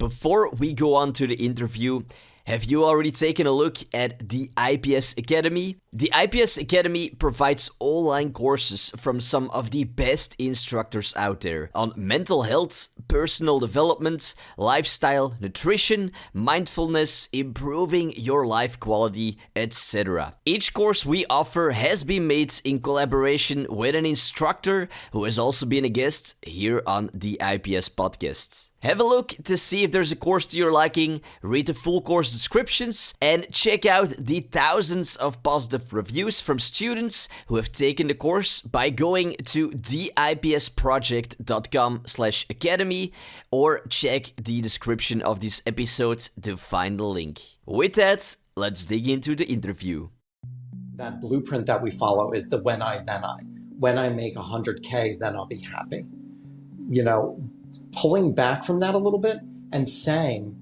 before we go on to the interview, have you already taken a look at the IPS Academy? The IPS Academy provides online courses from some of the best instructors out there on mental health, personal development, lifestyle, nutrition, mindfulness, improving your life quality, etc. Each course we offer has been made in collaboration with an instructor who has also been a guest here on the IPS podcast. Have a look to see if there's a course to your liking, read the full course descriptions, and check out the thousands of positive reviews from students who have taken the course by going to theipsproject.com/academy or check the description of this episode to find the link. With that, let's dig into the interview. That blueprint that we follow is the when I, then I. When I make 100K, then I'll be happy. Pulling back from that a little bit and saying,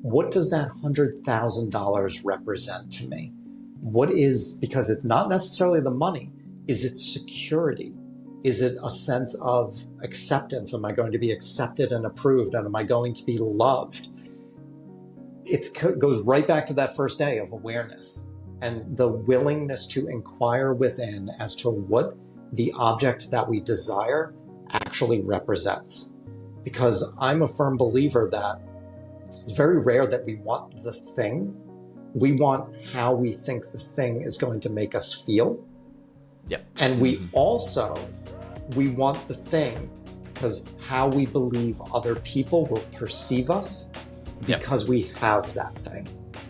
what does that $100,000 represent to me? Because it's not necessarily the money. Is it security? Is it a sense of acceptance? Am I going to be accepted and approved? And am I going to be loved? It goes right back to that first day of awareness and the willingness to inquire within as to what the object that we desire actually represents. Because I'm a firm believer that it's very rare that we want the thing. We want how we think the thing is going to make us feel. Yep. And we want the thing because how we believe other people will perceive us because we have that thing.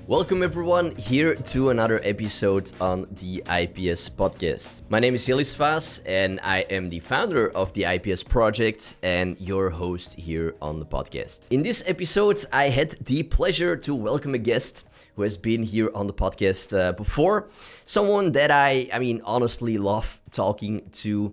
Welcome everyone here to another episode on the IPS podcast. My name is Jelis Vaas and I am the founder of the IPS project and your host here on the podcast. In this episode, I had the pleasure to welcome a guest who has been here on the podcast before. Someone that I honestly love talking to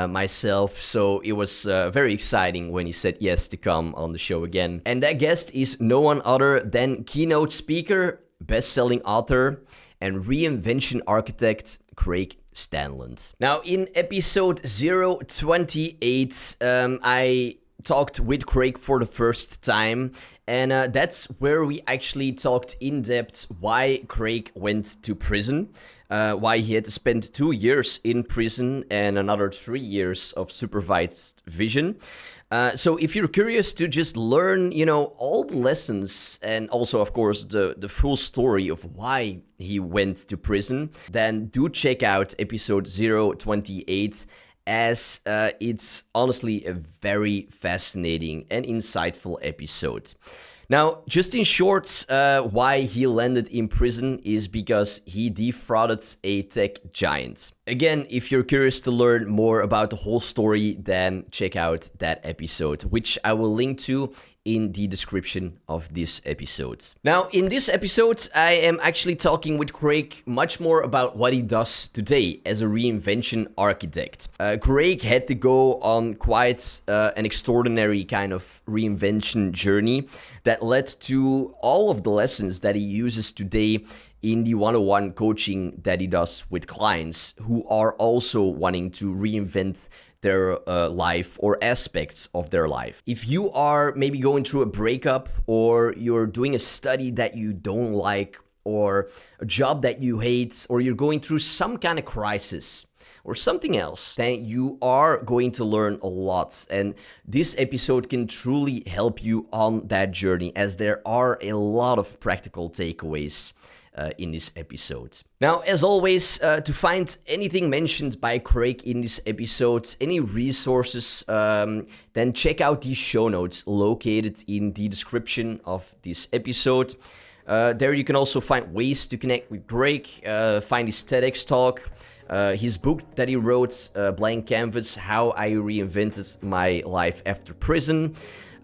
myself. So it was very exciting when he said yes to come on the show again. And that guest is no one other than keynote speaker, best-selling author, and reinvention architect, Craig Standland. Now, in episode 028, I talked with Craig for the first time, and that's where we actually talked in depth why Craig went to prison, why he had to spend 2 years in prison and another 3 years of supervised vision. So if you're curious to just learn, all the lessons and also, of course, the full story of why he went to prison, then do check out episode 028 as it's honestly a very fascinating and insightful episode. Now, just in short, why he landed in prison is because he defrauded a tech giant. Again, if you're curious to learn more about the whole story, then check out that episode, which I will link to in the description of this episode. Now, in this episode, I am actually talking with Craig much more about what he does today as a reinvention architect. Craig had to go on quite an extraordinary kind of reinvention journey that led to all of the lessons that he uses today in the one-on-one coaching that he does with clients who are also wanting to reinvent their life or aspects of their life. If you are maybe going through a breakup or you're doing a study that you don't like or a job that you hate or you're going through some kind of crisis or something else, then you are going to learn a lot. And this episode can truly help you on that journey as there are a lot of practical takeaways in this episode. Now, as always, to find anything mentioned by Craig in this episode, any resources, then check out the show notes located in the description of this episode. There you can also find ways to connect with Craig, find his TEDx talk, his book that he wrote, Blank Canvas, How I Reinvented My Life After Prison,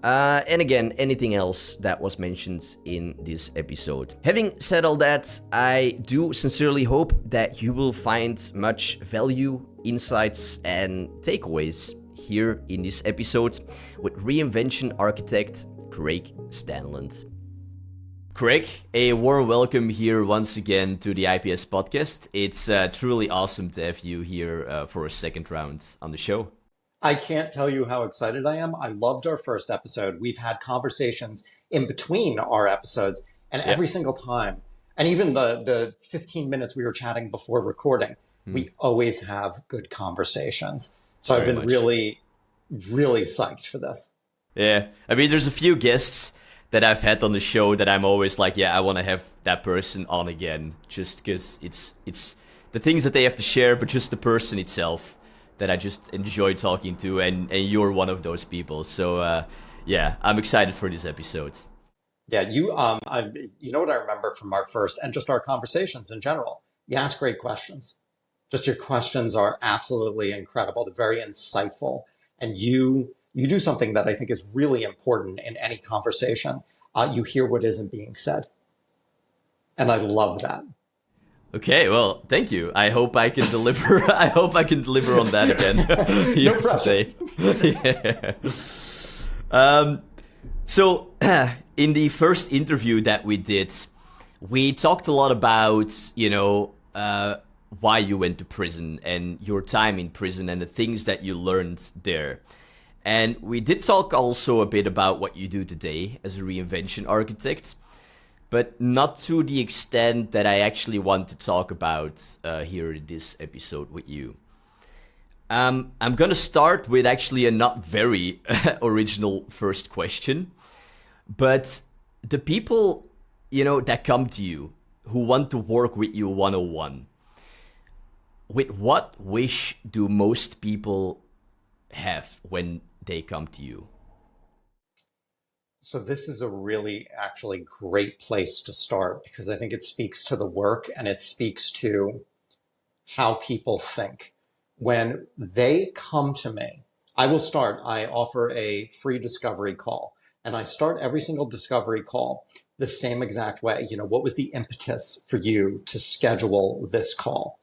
and again, anything else that was mentioned in this episode. Having said all that, I do sincerely hope that you will find much value, insights, and takeaways here in this episode with reinvention architect Craig Standland. Craig, a warm welcome here once again to the IPS podcast. It's truly awesome to have you here for a second round on the show. I can't tell you how excited I am. I loved our first episode. We've had conversations in between our episodes. And every single time, and even the 15 minutes we were chatting before recording, we always have good conversations. So I've been really, really psyched for this. Yeah. I mean, there's a few guests that I've had on the show that I'm always like, yeah, I want to have that person on again, just because it's the things that they have to share, but just the person itself that I just enjoy talking to, and you're one of those people. So yeah, I'm excited for this episode. Yeah, you know what I remember from our first and just our conversations in general. You ask great questions. Just your questions are absolutely incredible. They're very insightful, and you do something that I think is really important in any conversation. You hear what isn't being said, and I love that. Okay, well, thank you. I hope I can deliver. I hope I can deliver on that again. No pressure. Yeah. So, in the first interview that we did, we talked a lot about, why you went to prison and your time in prison and the things that you learned there. And we did talk also a bit about what you do today as a reinvention architect, but not to the extent that I actually want to talk about here in this episode with you. I'm going to start with actually a not very original first question, but the people, that come to you, who want to work with you one-on-one, with what wish do most people have when they come to you? So this is a really actually great place to start, because I think it speaks to the work and it speaks to how people think. When they come to me, I offer a free discovery call, and I start every single discovery call the same exact way. What was the impetus for you to schedule this call?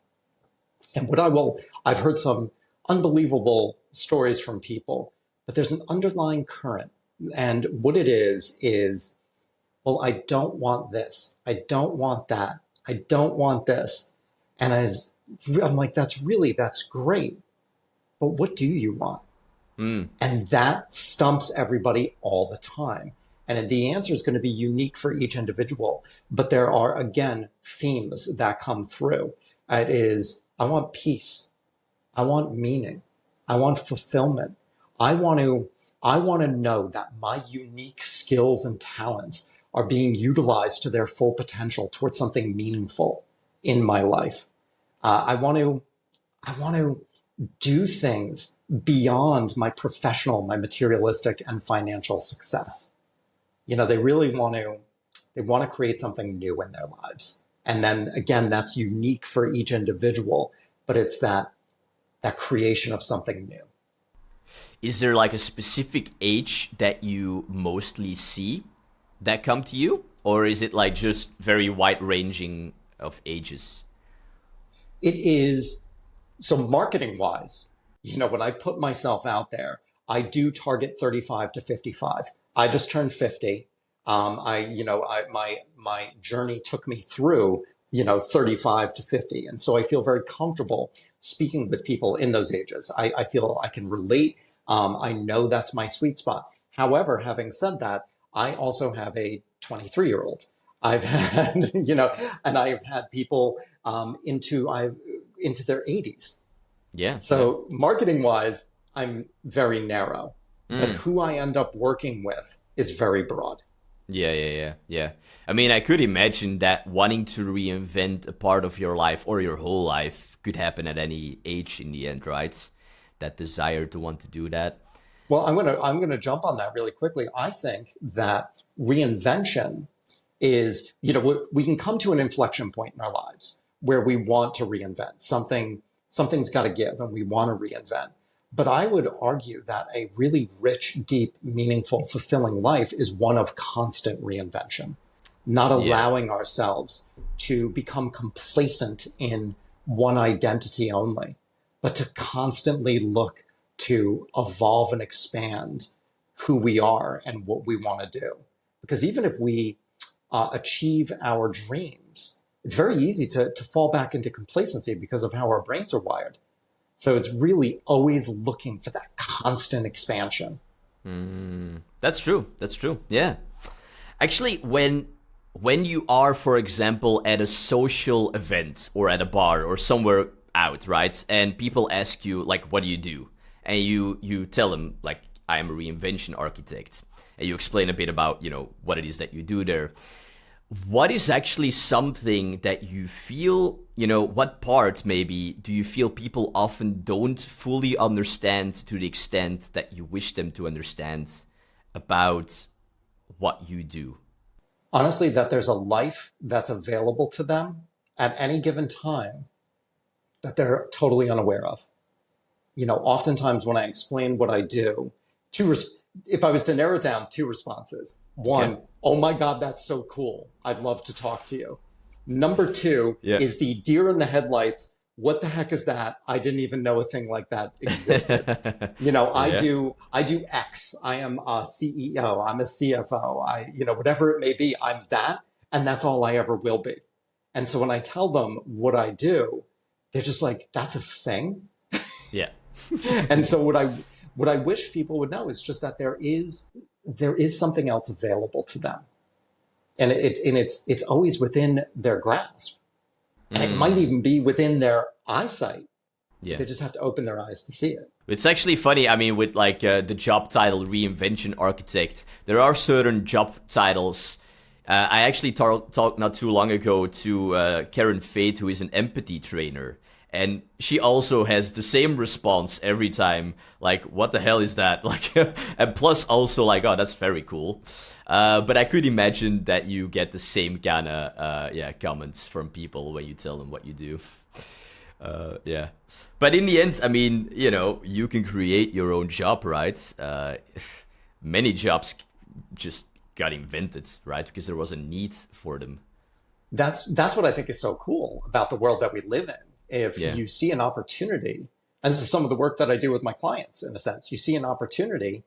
And I've heard some unbelievable stories from people, but there's an underlying current. And what it is, well, I don't want this. I don't want that. I don't want this. And I'm like, that's great. But what do you want? And that stumps everybody all the time. And the answer is going to be unique for each individual. But there are, again, themes that come through. It is, I want peace. I want meaning. I want fulfillment. I want to know that my unique skills and talents are being utilized to their full potential towards something meaningful in my life. I want to do things beyond my professional, my materialistic and financial success. They really want to create something new in their lives. And then again, that's unique for each individual, but it's that creation of something new. Is there like a specific age that you mostly see that come to you? Or is it like just very wide ranging of ages? It is. So marketing wise, when I put myself out there, I do target 35 to 55. I just turned 50. My journey took me through, 35 to 50. And so I feel very comfortable speaking with people in those ages. I feel I can relate. I know that's my sweet spot. However, having said that, I also have a 23-year-old. I've had, and I've had people into their 80s. Yeah. So marketing wise, I'm very narrow, but who I end up working with is very broad. Yeah. I mean, I could imagine that wanting to reinvent a part of your life or your whole life could happen at any age in the end, right? That desire to want to do that. Well, I'm gonna jump on that really quickly. I think that reinvention is, we can come to an inflection point in our lives where we want to reinvent something's got to give and we want to reinvent. But I would argue that a really rich, deep, meaningful, fulfilling life is one of constant reinvention, not allowing ourselves to become complacent in one identity only, but to constantly look to evolve and expand who we are and what we want to do. Because even if we achieve our dreams, it's very easy to fall back into complacency because of how our brains are wired. So it's really always looking for that constant expansion. That's true. Yeah. Actually, when you are, for example, at a social event or at a bar or somewhere out, right? And people ask you, like, what do you do? And you tell them, like, I am a reinvention architect. And you explain a bit about, what it is that you do there. What is actually something that you feel, what part maybe do you feel people often don't fully understand to the extent that you wish them to understand about what you do? Honestly, that there's a life that's available to them at any given time that they're totally unaware of. Oftentimes when I explain what I do, if I was to narrow it down, two responses. One, okay. Oh my God, that's so cool. I'd love to talk to you. Number two is the deer in the headlights. What the heck is that? I didn't even know a thing like that existed. I do X. I am a CEO. I'm a CFO. Whatever it may be, I'm that. And that's all I ever will be. And so when I tell them what I do, they're just like, that's a thing. Yeah. And so what I wish people would know is just that there is something else available to them. And it's always within their grasp. And it might even be within their eyesight. Yeah. They just have to open their eyes to see it. It's actually funny. I mean, with like the job title Reinvention Architect, there are certain job titles. I actually talked not too long ago to Karen Fate, who is an empathy trainer. And she also has the same response every time, like, what the hell is that? Like, and plus also like, oh, that's very cool. But I could imagine that you get the same kind of comments from people when you tell them what you do. Yeah. But in the end, I mean, you can create your own job, right? Many jobs just got invented, right? Because there was a need for them. That's what I think is so cool about the world that we live in. If you see an opportunity, and this is some of the work that I do with my clients, in a sense, you see an opportunity,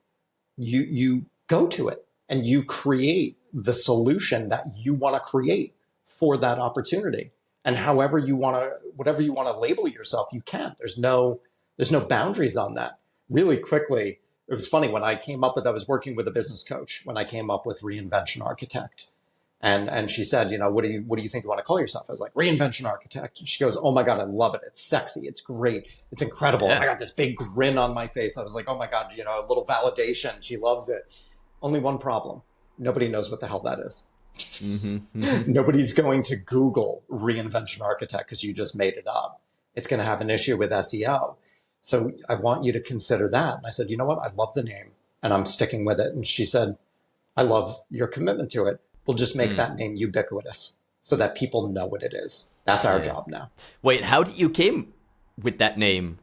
you go to it and you create the solution that you want to create for that opportunity. And whatever you want to label yourself, you can. There's no boundaries on that. Really quickly, it was funny when I was working with a business coach when I came up with Reinvention Architect. And she said, what do you think you want to call yourself? I was like, Reinvention Architect. And she goes, oh my God, I love it. It's sexy. It's great. It's incredible. Yeah. I got this big grin on my face. I was like, oh my God, a little validation. She loves it. Only one problem. Nobody knows what the hell that is. Mm-hmm. Nobody's going to Google Reinvention Architect because you just made it up. It's going to have an issue with SEO. So I want you to consider that. And I said, you know what? I love the name and I'm sticking with it. And she said, I love your commitment to it. We'll just make that name ubiquitous so that people know what it is. That's our job now. Wait, how did you came with that name?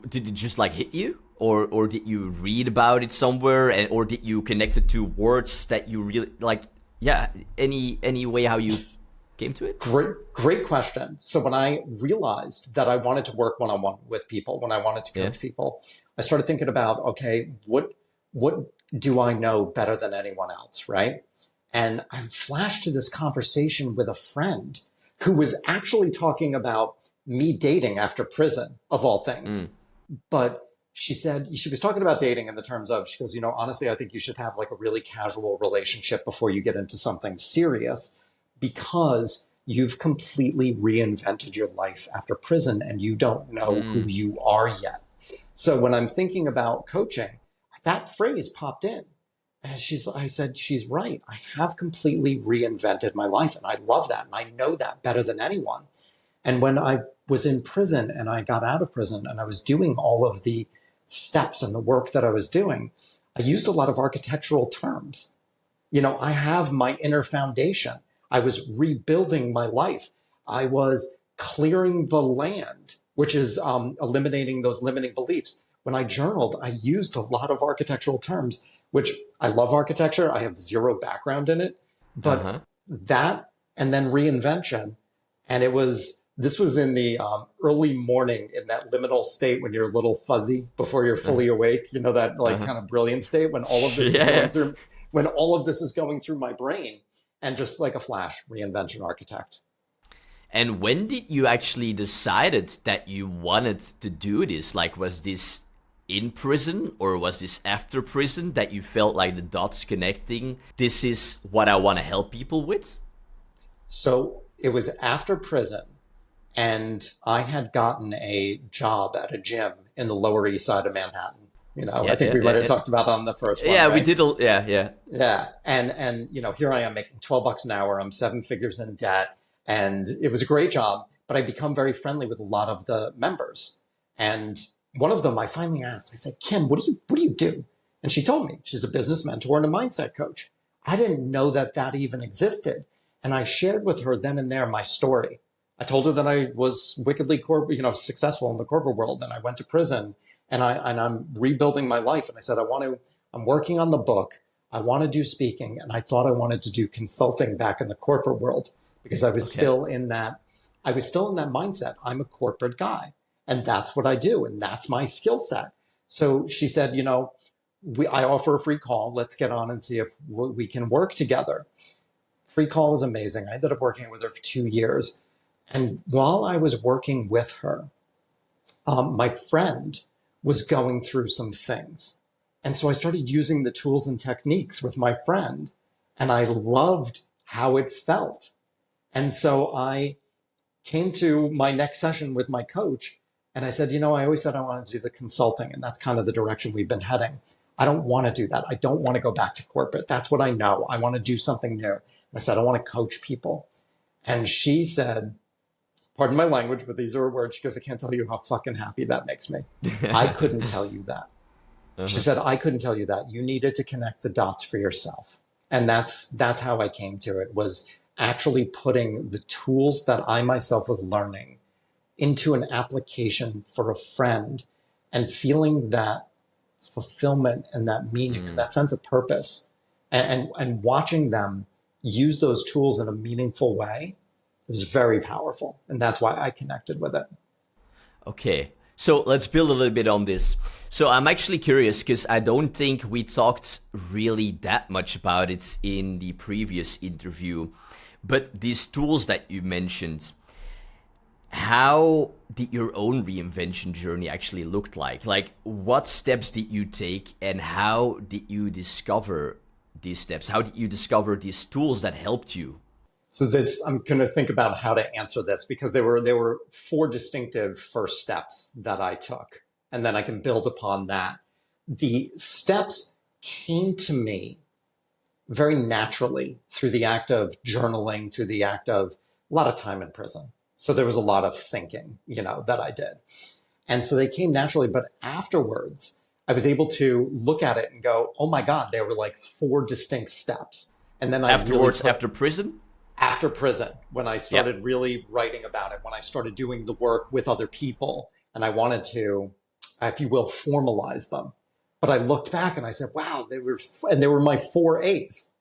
Did it just like hit you? Or did you read about it somewhere? Or did you connect it to words that you really like? Yeah, any way how you came to it? Great question. So when I realized that I wanted to work one-on-one with people, when I wanted to coach people, I started thinking about, okay, what do I know better than anyone else, right? And I flashed to this conversation with a friend who was actually talking about me dating after prison, of all things. But she was talking about dating in the terms of, she goes, honestly, I think you should have like a really casual relationship before you get into something serious because you've completely reinvented your life after prison and you don't know who you are yet. So when I'm thinking about coaching, that phrase popped in. And I said, she's right. I have completely reinvented my life. And I love that. And I know that better than anyone. And when I was in prison and I got out of prison and I was doing all of the steps and the work that I was doing, I used a lot of architectural terms. I have my inner foundation. I was rebuilding my life. I was clearing the land, which is eliminating those limiting beliefs. When I journaled, I used a lot of architectural terms, which I love architecture. I have zero background in it, but that and then reinvention. And this was in the early morning in that liminal state when you're a little fuzzy before you're fully awake, that kind of brilliant state when all of this is going through my brain and just like a flash, Reinvention Architect. And when did you actually decided that you wanted to do this? Like, was this in prison, or was this after prison that you felt like the dots connecting? This is what I want to help people with? So it was after prison, and I had gotten a job at a gym in the Lower East Side of Manhattan. I think we might have talked about that on the first one. Yeah, right? we did. Yeah. Yeah. And here I am making $12 an hour. I'm 7 figures in debt. And it was a great job, but I become very friendly with a lot of the members. And one of them, I finally asked, I said, Kim, what do you do? And she told me she's a business mentor and a mindset coach. I didn't know that even existed. And I shared with her then and there my story. I told her that I was wickedly successful in the corporate world, and I went to prison, and I'm rebuilding my life. And I said, I'm working on the book. I want to do speaking. And I thought I wanted to do consulting back in the corporate world because I was still in that mindset. I'm a corporate guy, and that's what I do. And that's my skill set. So she said, I offer a free call. Let's get on and see if we can work together. Free call was amazing. I ended up working with her for 2 years. And while I was working with her, my friend was going through some things. And so I started using the tools and techniques with my friend, and I loved how it felt. And so I came to my next session with my coach, and I said, I always said I wanted to do the consulting, and that's kind of the direction we've been heading. I don't want to do that. I don't want to go back to corporate. That's what I know. I want to do something new. And I said, I want to coach people. And she said, pardon my language, but these are her words. She goes, I can't tell you how fucking happy that makes me. I couldn't tell you that. She said, I couldn't tell you that. You needed to connect the dots for yourself. And that's how I came to it, was actually putting the tools that I myself was learning into an application for a friend and feeling that fulfillment and that meaning and that sense of purpose and watching them use those tools in a meaningful way. It was very powerful, and that's why I connected with it. Okay, so let's build a little bit on this. So I'm actually curious because I don't think we talked really that much about it in the previous interview, but these tools that you mentioned, how did your own reinvention journey actually look like? Like, what steps did you take, and how did you discover these steps? How did you discover these tools that helped you? So I'm going to think about how to answer this, because there were 4 distinctive first steps that I took, and then I can build upon that. The steps came to me very naturally through the act of journaling, through the act of a lot of time in prison. So there was a lot of thinking, that I did. And so they came naturally, but afterwards I was able to look at it and go, oh my God, there were like 4 distinct steps. And then after prison? After prison, when I started really writing about it, when I started doing the work with other people, and I wanted to, if you will, formalize them. But I looked back and I said, wow, they were my 4 A's,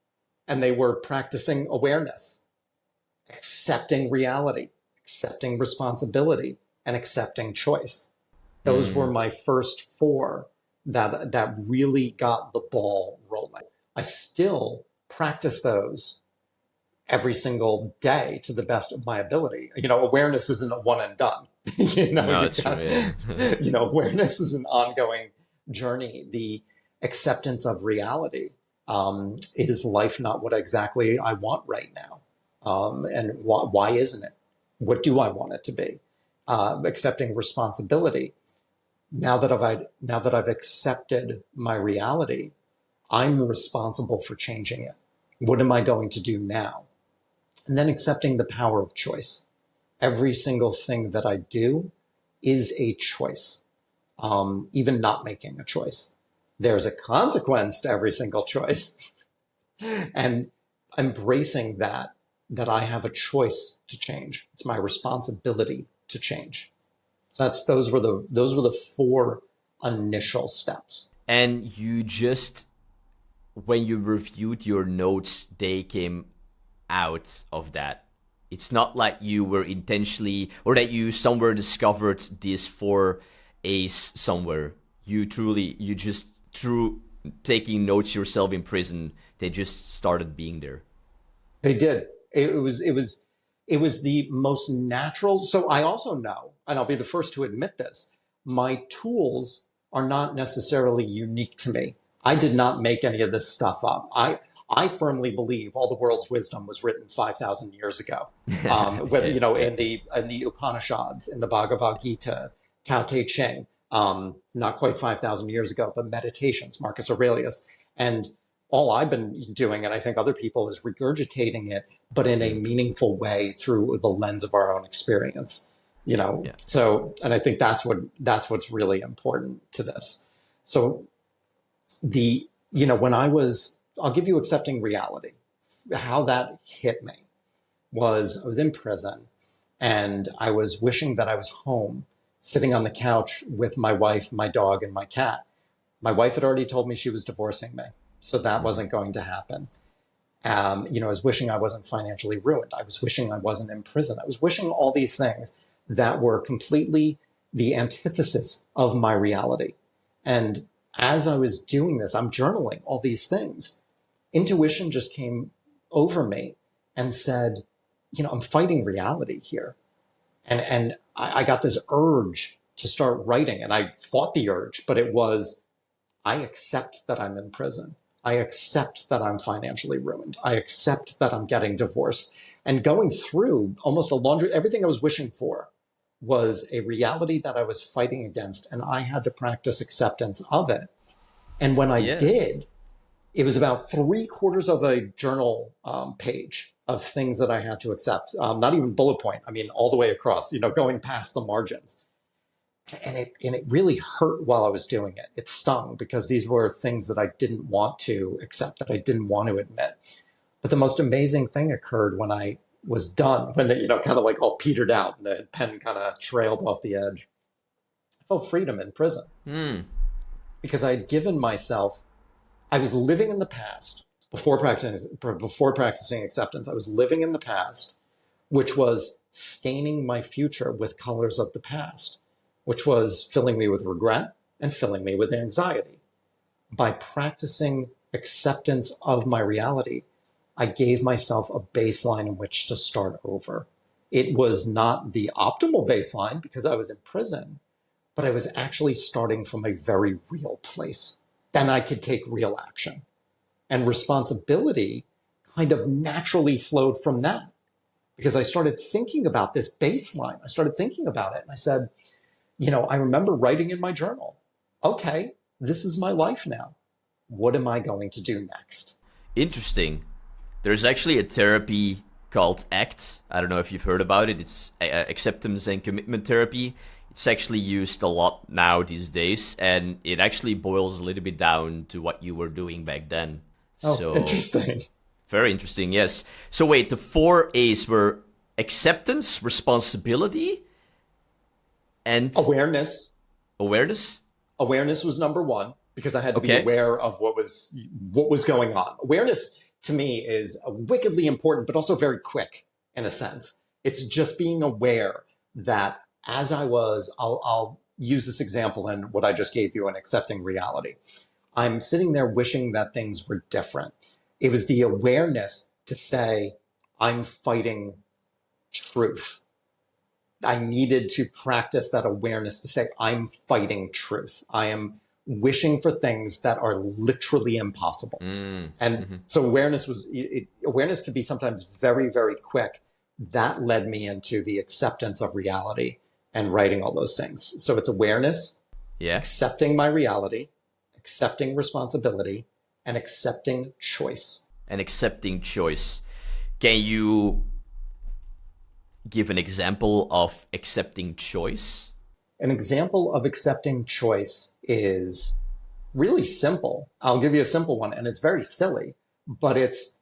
and they were practicing awareness, accepting reality, accepting responsibility, and accepting choice. Those were my first 4 that really got the ball rolling. I still practice those every single day to the best of my ability. Awareness isn't a one and done. No, it's true. Yeah. Awareness is an ongoing journey. The acceptance of reality. Is life not what exactly I want right now? And why isn't it? What do I want it to be? Accepting responsibility. Now that I've accepted my reality, I'm responsible for changing it. What am I going to do now? And then accepting the power of choice. Every single thing that I do is a choice. Even not making a choice. There's a consequence to every single choice. And embracing that I have a choice to change. It's my responsibility to change. So those were the 4 initial steps. And you just, when you reviewed your notes, they came out of that. It's not like you were intentionally, or that you somewhere discovered these 4 A's somewhere. You just through taking notes yourself in prison, they just started being there. They did. It was the most natural. So I also know, and I'll be the first to admit this, my tools are not necessarily unique to me. I did not make any of this stuff up. I firmly believe all the world's wisdom was written 5,000 years ago. Whether, in the Upanishads, in the Bhagavad Gita, Tao Te Ching, not quite 5,000 years ago, but Meditations, Marcus Aurelius. And all I've been doing, and I think other people, is regurgitating it, but in a meaningful way through the lens of our own experience. So, and I think that's what's really important to this. So I'll give you accepting reality. How that hit me was I was in prison and I was wishing that I was home, sitting on the couch with my wife, my dog, and my cat. My wife had already told me she was divorcing me, so that wasn't going to happen. I was wishing I wasn't financially ruined. I was wishing I wasn't in prison. I was wishing all these things that were completely the antithesis of my reality. And as I was doing this, I'm journaling all these things. Intuition just came over me and said, I'm fighting reality here. And I got this urge to start writing, and I fought the urge, but it was, I accept that I'm in prison. I accept that I'm financially ruined. I accept that I'm getting divorced. And going through almost everything I was wishing for was a reality that I was fighting against, and I had to practice acceptance of it. And when I did, it was about 3/4 of a journal page of things that I had to accept. Not even bullet point. I mean, all the way across, going past the margins. And it really hurt while I was doing it. It stung because these were things that I didn't want to accept, that I didn't want to admit. But the most amazing thing occurred when I was done, when it, kind of like all petered out and the pen kind of trailed off the edge. I felt freedom in prison because I had given myself, I was living in the past before practicing acceptance. I was living in the past, which was staining my future with colors of the past, which was filling me with regret and filling me with anxiety. By practicing acceptance of my reality, I gave myself a baseline in which to start over. It was not the optimal baseline because I was in prison, but I was actually starting from a very real place. Then I could take real action. And responsibility kind of naturally flowed from that because I started thinking about this baseline. I started thinking about it and I said, I remember writing in my journal, okay, this is my life now. What am I going to do next? Interesting. There's actually a therapy called ACT. I don't know if you've heard about it. It's acceptance and commitment therapy. It's actually used a lot now these days, and it actually boils a little bit down to what you were doing back then. Oh, so, interesting. Very interesting, yes. So wait, the 4 A's were acceptance, responsibility, and awareness. Awareness? Awareness was number 1 because I had to be aware of what was going on. Awareness to me is wickedly important, but also very quick in a sense. It's just being aware that as I'll use this example in what I just gave you in accepting reality. I'm sitting there wishing that things were different. It was the awareness to say, I'm fighting truth. I needed to practice that awareness to say, I'm fighting truth. I am wishing for things that are literally impossible. So awareness can be sometimes very, very quick. That led me into the acceptance of reality and writing all those things. So it's awareness, accepting my reality, accepting responsibility, and accepting choice. And accepting choice. Can you give an example of accepting choice? An example of accepting choice is really simple. I'll give you a simple one, and it's very silly, but it's,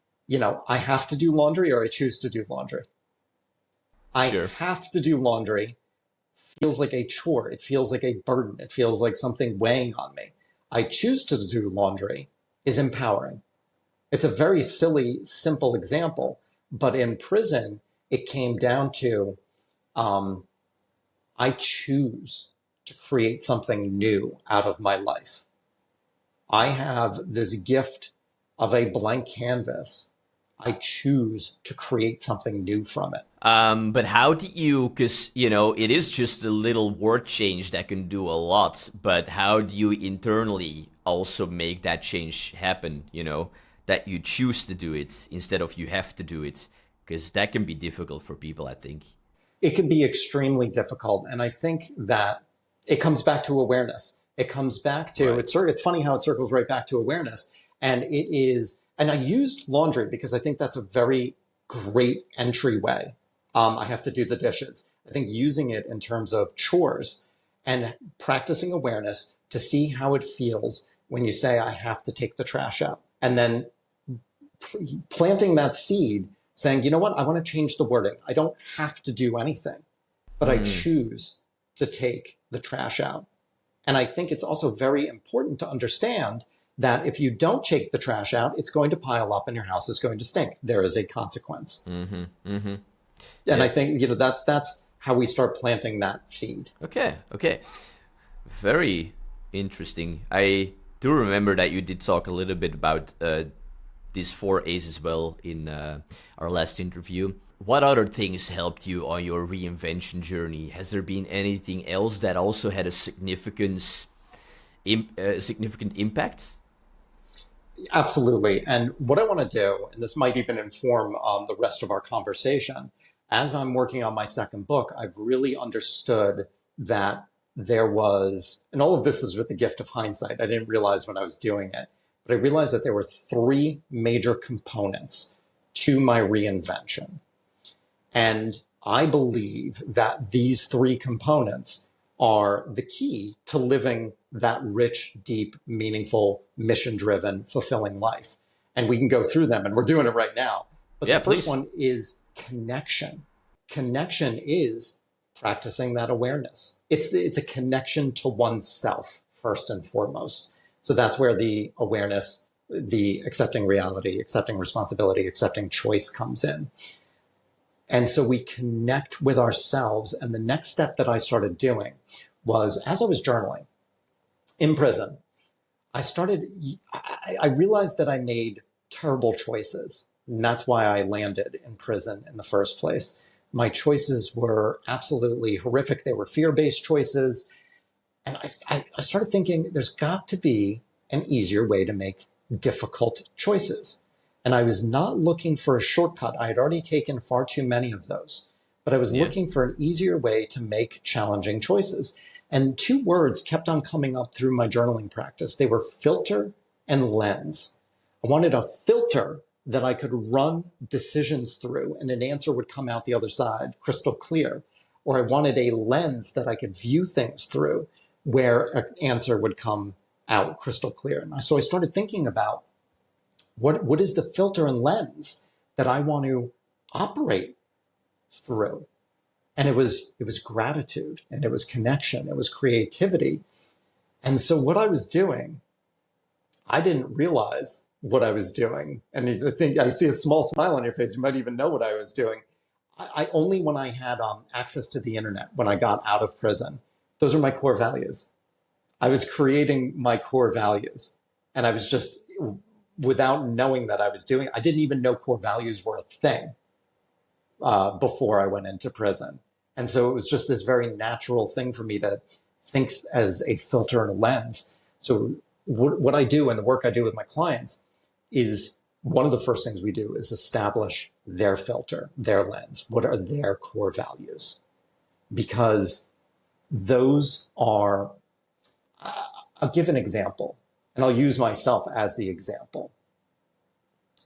I have to do laundry or I choose to do laundry. I have to do laundry feels like a chore. It feels like a burden. It feels like something weighing on me. I choose to do laundry is empowering. It's a very silly, simple example, but in prison, it came down to, I choose to create something new out of my life. I have this gift of a blank canvas I choose to create something new from it. But how do you, because, it is just a little word change that can do a lot, but how do you internally also make that change happen, that you choose to do it instead of you have to do it? Because that can be difficult for people, I think. It can be extremely difficult. And I think that it comes back to awareness. It comes back to, Right. it's funny how it circles right back to awareness. And and I used laundry because I think that's a very great entryway. I have to do the dishes. I think using it in terms of chores and practicing awareness to see how it feels when you say, I have to take the trash out. And then planting that seed, saying, you know what, I want to change the wording. I don't have to do anything, but I choose to take the trash out. And I think it's also very important to understand that if you don't take the trash out, it's going to pile up and your house is going to stink. There is a consequence. And I think, that's how we start planting that seed. Okay. Very interesting. I do remember that you did talk a little bit about these 4 A's as well in our last interview. What other things helped you on your reinvention journey? Has there been anything else that also had a significant impact? Absolutely. And what I want to do, and this might even inform the rest of our conversation, as I'm working on my second book, I've really understood that there was, and all of this is with the gift of hindsight. I didn't realize when I was doing it, but I realized that there were 3 major components to my reinvention. And I believe that these 3 components are the key to living that rich, deep, meaningful, mission-driven, fulfilling life. And we can go through them, and we're doing it right now. But the first one is connection. Connection is practicing that awareness. It's a connection to oneself, first and foremost. So that's where the awareness, the accepting reality, accepting responsibility, accepting choice comes in. And so we connect with ourselves. And the next step that I started doing was, as I was journaling in prison, I realized that I made terrible choices. And that's why I landed in prison in the first place. My choices were absolutely horrific. They were fear-based choices. And I started thinking there's got to be an easier way to make difficult choices. And I was not looking for a shortcut. I had already taken far too many of those, but I was looking for an easier way to make challenging choices. And 2 words kept on coming up through my journaling practice. They were filter and lens. I wanted a filter that I could run decisions through and an answer would come out the other side crystal clear. Or I wanted a lens that I could view things through where an answer would come out crystal clear. And so I started thinking about what is the filter and lens that I want to operate through? And it was gratitude, and it was connection, it was creativity. And so what I was doing, I didn't realize what I was doing. And I think I see a small smile on your face. You might even know what I was doing. I only when I had access to the internet, when I got out of prison, those are my core values. I was creating my core values, and I was just, without knowing that I was doing, I didn't even know core values were a thing before I went into prison. And so it was just this very natural thing for me to think as a filter and a lens. So what I do and the work I do with my clients is one of the first things we do is establish their filter, their lens. What are their core values? Because those are, I'll give an example, and I'll use myself as the example.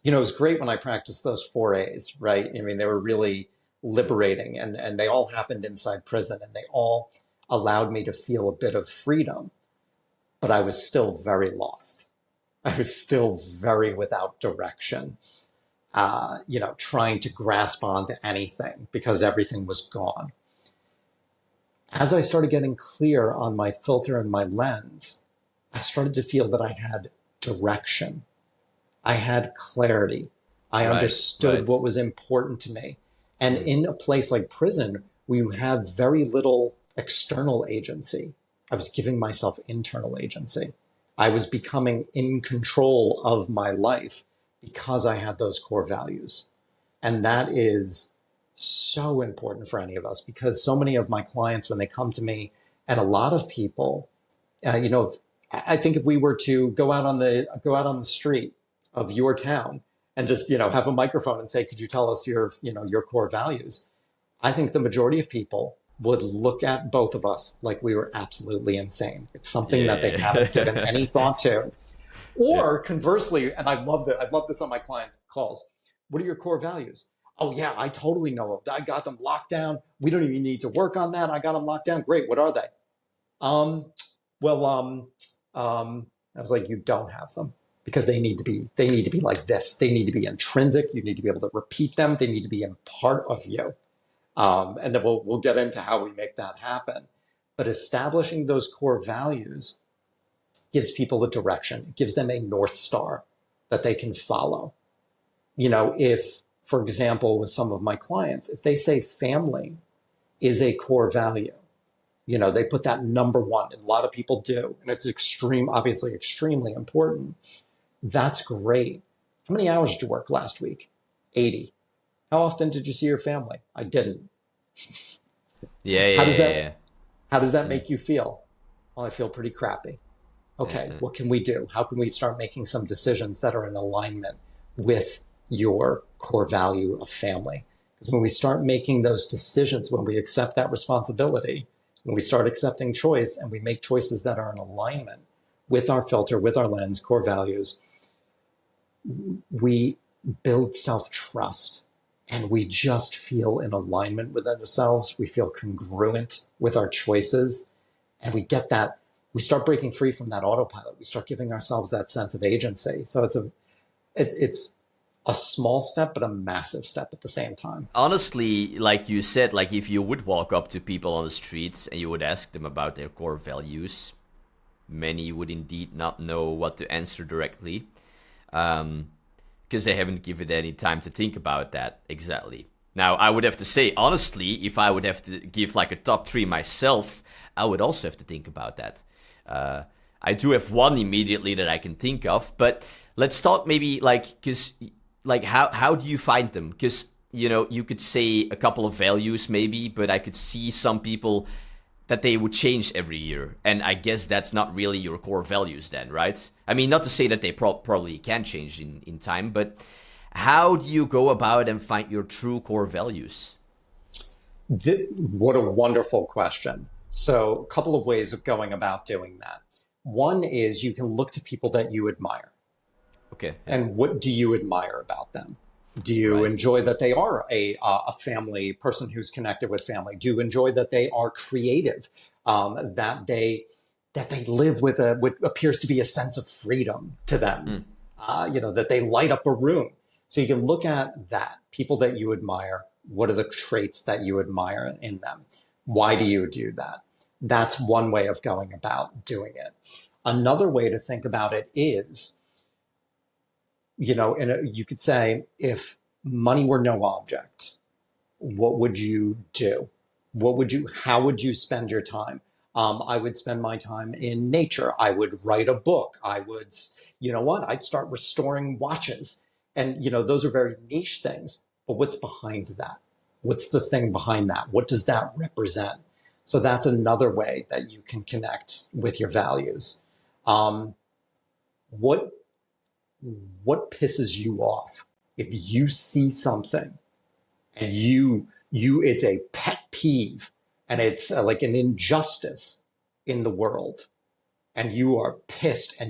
It was great when I practiced those 4 A's, right? I mean, they were really liberating, and they all happened inside prison, and they all allowed me to feel a bit of freedom, but I was still very lost. I was still very without direction, trying to grasp onto anything because everything was gone. As I started getting clear on my filter and my lens, I started to feel that I had direction. I had clarity. I understood what was important to me. And in a place like prison, we have very little external agency. I was giving myself internal agency. I was becoming in control of my life because I had those core values. And that is so important for any of us, because so many of my clients, when they come to me, and a lot of people, I think if we were to go out on the street of your town and just, have a microphone and say, could you tell us your core values? I think the majority of people would look at both of us like we were absolutely insane. It's something that they haven't given any thought to. Or conversely, and I love this on my clients' calls. What are your core values? Oh yeah, I totally know them. I got them locked down. We don't even need to work on that. I got them locked down. Great. What are they? I was like, you don't have them, because they need to be like this. They need to be intrinsic. You need to be able to repeat them. They need to be in part of you. And then we'll get into how we make that happen. But establishing those core values gives people a direction. It gives them a North Star that they can follow. If, for example, with some of my clients, if they say family is a core value, they put that number one, and a lot of people do, and it's obviously extremely important. That's great. How many hours did you work last week? 80. How often did you see your family? I didn't. How does that make you feel? Well, I feel pretty crappy. Okay, what can we do? How can we start making some decisions that are in alignment with your core value of family? Because when we start making those decisions, when we accept that responsibility, when we start accepting choice, and we make choices that are in alignment with our filter, with our lens, core values, we build self-trust, and we just feel in alignment with ourselves. We feel congruent with our choices, and we start breaking free from that autopilot. We start giving ourselves that sense of agency. So it's a small step, but a massive step at the same time. Honestly, like you said, like if you would walk up to people on the streets and you would ask them about their core values, many would indeed not know what to answer directly, because they haven't given any time to think about that exactly. Now, I would have to say, honestly, if I would have to give like a top 3 myself, I would also have to think about that. I do have one immediately that I can think of, but let's talk maybe how do you find them? Because, you could say a couple of values maybe, but I could see some people that they would change every year. And I guess that's not really your core values then, right? I mean, not to say that they probably can change in time, but how do you go about and find your true core values? What a wonderful question. So a couple of ways of going about doing that. One is you can look to people that you admire. Okay. And what do you admire about them? Do you enjoy that they are a family person who's connected with family? Do you enjoy that they are creative? That they live with what appears to be a sense of freedom to them? That they light up a room. So you can look at that. People that you admire. What are the traits that you admire in them? Why do you do that? That's one way of going about doing it. Another way to think about it is, you could say, if money were no object, what would you do? How would you spend your time? I would spend my time in nature. I would write a book. I'd start restoring watches. And, those are very niche things, but what's behind that? What's the thing behind that? What does that represent? So that's another way that you can connect with your values. What pisses you off? If you see something and it's a pet peeve and it's like an injustice in the world, and you are pissed,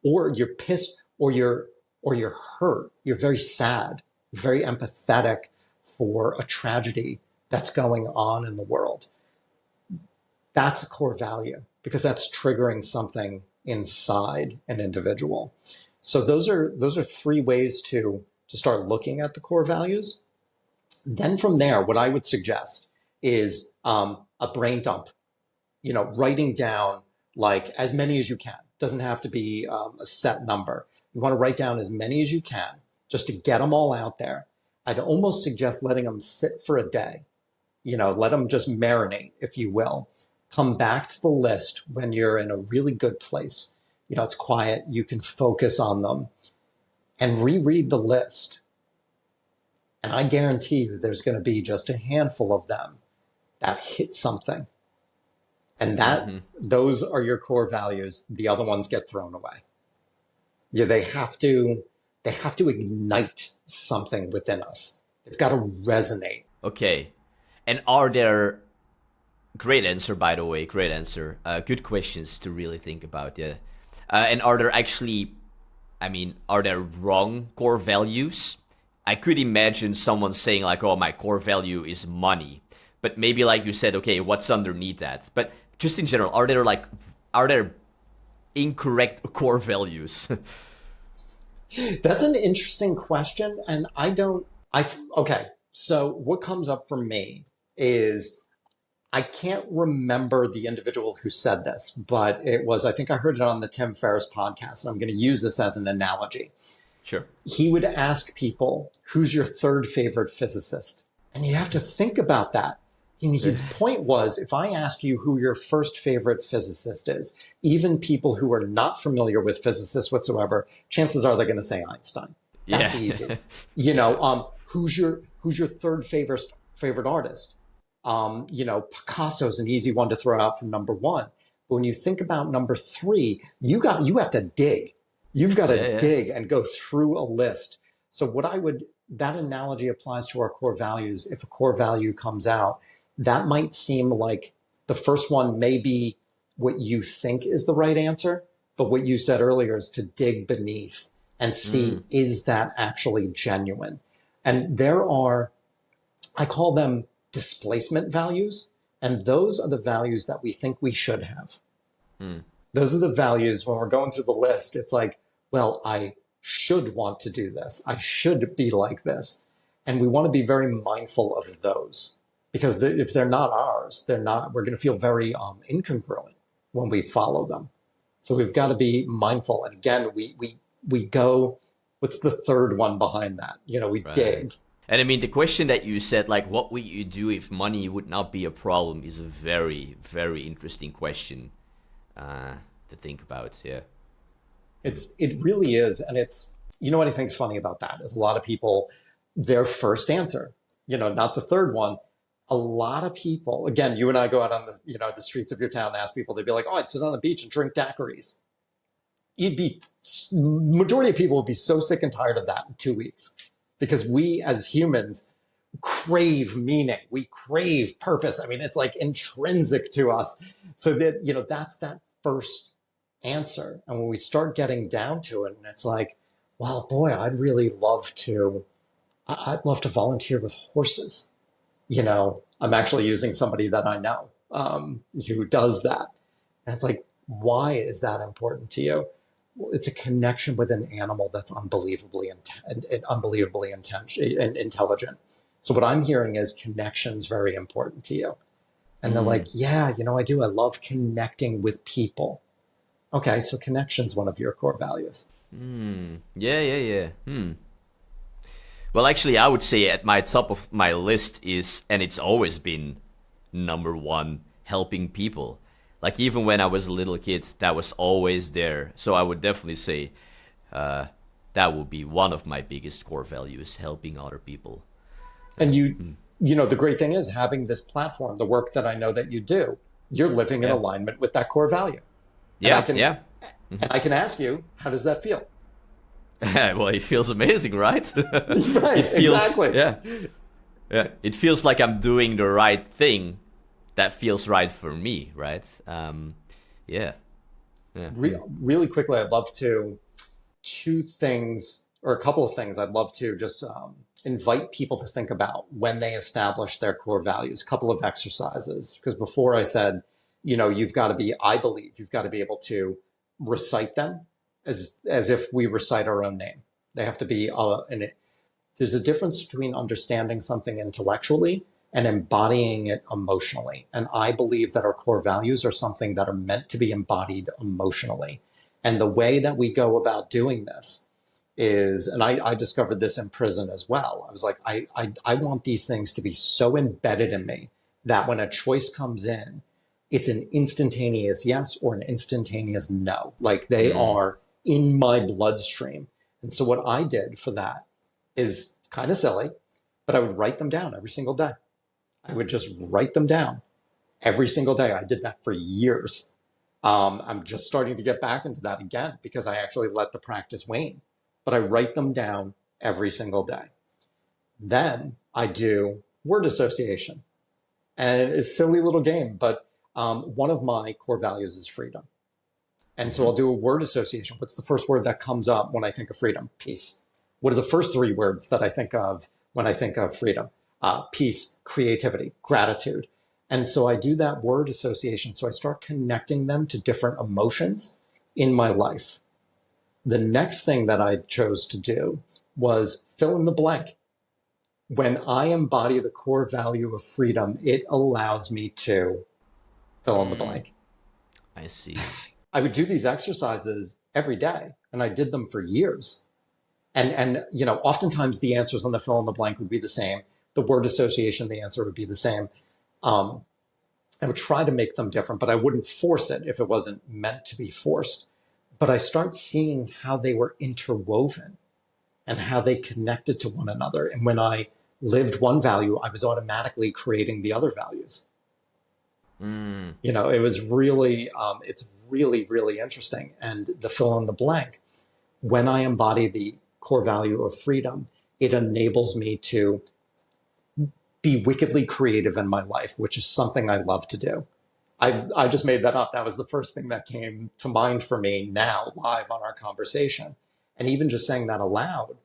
or you're pissed, or you're hurt, you're very sad, very empathetic for a tragedy that's going on in the world. That's a core value, because that's triggering something inside an individual. So those are 3 ways to start looking at the core values. Then from there, what I would suggest is a brain dump, writing down like as many as you can. Doesn't have to be a set number. You want to write down as many as you can just to get them all out there. I'd almost suggest letting them sit for a day, let them just marinate, if you will. Come back to the list when you're in a really good place. It's quiet. You can focus on them. and reread the list. And I guarantee you there's going to be just a handful of them that hit something. And that those are your core values. The other ones get thrown away. Yeah, they have to ignite something within us. They've got to resonate. Okay. And are there, great answer, by the way, great answer. Good questions to really think about, yeah. And are there actually, are there wrong core values? I could imagine someone saying like, oh, my core value is money. But maybe like you said, okay, what's underneath that? But just in general, are there incorrect core values? That's an interesting question. And okay. So what comes up for me is I can't remember the individual who said this, but I think I heard it on the Tim Ferriss podcast. And I'm going to use this as an analogy. Sure. He would ask people, who's your third favorite physicist? And you have to think about that. And his point was, if I ask you who your first favorite physicist is, even people who are not familiar with physicists whatsoever, chances are they're going to say Einstein. That's easy. Who's your third favorite artist? Picasso's an easy one to throw out from number one. But when you think about number three, you have to dig. You've got to dig and go through a list. So that analogy applies to our core values. If a core value comes out, that might seem like the first one may be what you think is the right answer, but what you said earlier is to dig beneath and see, is that actually genuine? And I call them displacement values. And those are the values that we think we should have. Those are the values when we're going through the list. It's like, well, I should want to do this. I should be like this. And we want to be very mindful of those. Because if they're not ours, we're going to feel very incongruent when we follow them. So we've got to be mindful. And again, we go, what's the third one behind that? We dig. And the question that you said, like, what would you do if money would not be a problem, is a very, very interesting question to think about. Yeah. It really is. And what I think is funny about that is a lot of people, their first answer, not the third one. A lot of people, again, you and I go out on the streets of your town and ask people, they'd be like, oh, I'd sit on the beach and drink daiquiris. Majority of people would be so sick and tired of that in 2 weeks, because we as humans crave meaning. We crave purpose. It's like intrinsic to us. So that, that's that first answer. And when we start getting down to it, and it's like, well, boy, I'd love to volunteer with horses. I'm actually using somebody that I know who does that. And it's like, why is that important to you? Well, it's a connection with an animal that's unbelievably intelligent. So what I'm hearing is connection's very important to you. And they're like, yeah, I do. I love connecting with people. Okay, so connection's one of your core values. Yeah. Well, actually, I would say at my top of my list is, and it's always been number one, helping people. Like, even when I was a little kid, that was always there. So I would definitely say that would be one of my biggest core values, helping other people. And the great thing is having this platform, the work that I know that you do, you're living in alignment with that core value. And I can ask you, how does that feel? Well, it feels amazing, right? Right, exactly. Yeah. It feels like I'm doing the right thing that feels right for me, right? Really quickly, I'd love to, a couple of things I'd love to just invite people to think about when they establish their core values, a couple of exercises. Because before I said, I believe you've got to be able to recite them as if we recite our own name. They have to be, there's a difference between understanding something intellectually and embodying it emotionally. And I believe that our core values are something that are meant to be embodied emotionally. And the way that we go about doing this is, and I discovered this in prison as well. I was like, I want these things to be so embedded in me that when a choice comes in, it's an instantaneous yes or an instantaneous no. Like they are in my bloodstream. And so what I did for that is kind of silly, but I would write them down every single day. I would just write them down every single day. I did that for years. I'm just starting to get back into that again because I actually let the practice wane, but I write them down every single day. Then I do word association, and it's a silly little game, but one of my core values is freedom. And so I'll do a word association. What's the first word that comes up when I think of freedom? Peace. What are the first three words that I think of when I think of freedom? Peace, creativity, gratitude. And so I do that word association. So I start connecting them to different emotions in my life. The next thing that I chose to do was fill in the blank. When I embody the core value of freedom, it allows me to fill in the blank. I see. I would do these exercises every day, and I did them for years. And oftentimes the answers on the fill in the blank would be the same. The word association, the answer would be the same. I would try to make them different, but I wouldn't force it if it wasn't meant to be forced. But I start seeing how they were interwoven and how they connected to one another. And when I lived one value, I was automatically creating the other values. It was really, it's really, really interesting. And the fill in the blank, when I embody the core value of freedom, it enables me to be wickedly creative in my life, which is something I love to do. I just made that up. That was the first thing that came to mind for me now, live on our conversation. And even just saying that aloud,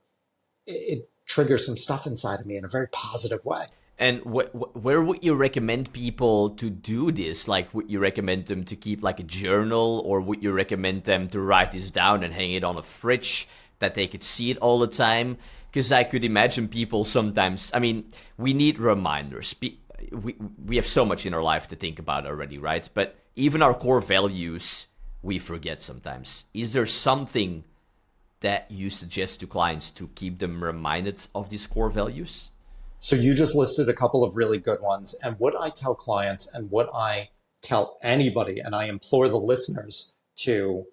it triggers some stuff inside of me in a very positive way. And where would you recommend people to do this? Like, would you recommend them to keep like a journal, or would you recommend them to write this down and hang it on a fridge that they could see it all the time? Because I could imagine people sometimes, I mean, we need reminders. We have so much in our life to think about already, right? But even our core values, we forget sometimes. Is there something that you suggest to clients to keep them reminded of these core values? So you just listed a couple of really good ones. And what I tell clients and what I tell anybody, and I implore the listeners to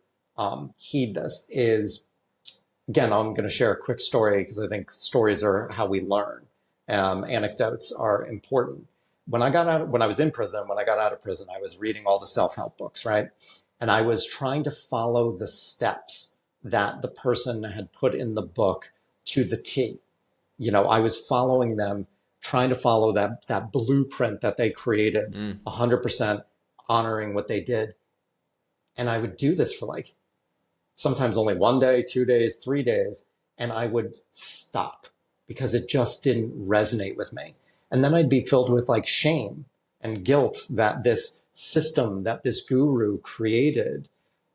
heed this, is, again, I'm going to share a quick story because I think stories are how we learn. Anecdotes are important. When I was in prison, when I got out of prison, I was reading all the self-help books, right? And I was trying to follow the steps that the person had put in the book to the T. I was following them, trying to follow that blueprint that they created, 100% honoring what they did. And I would do this for like sometimes only 1 day, 2 days, 3 days, and I would stop because it just didn't resonate with me. And then I'd be filled with like shame and guilt that this system that this guru created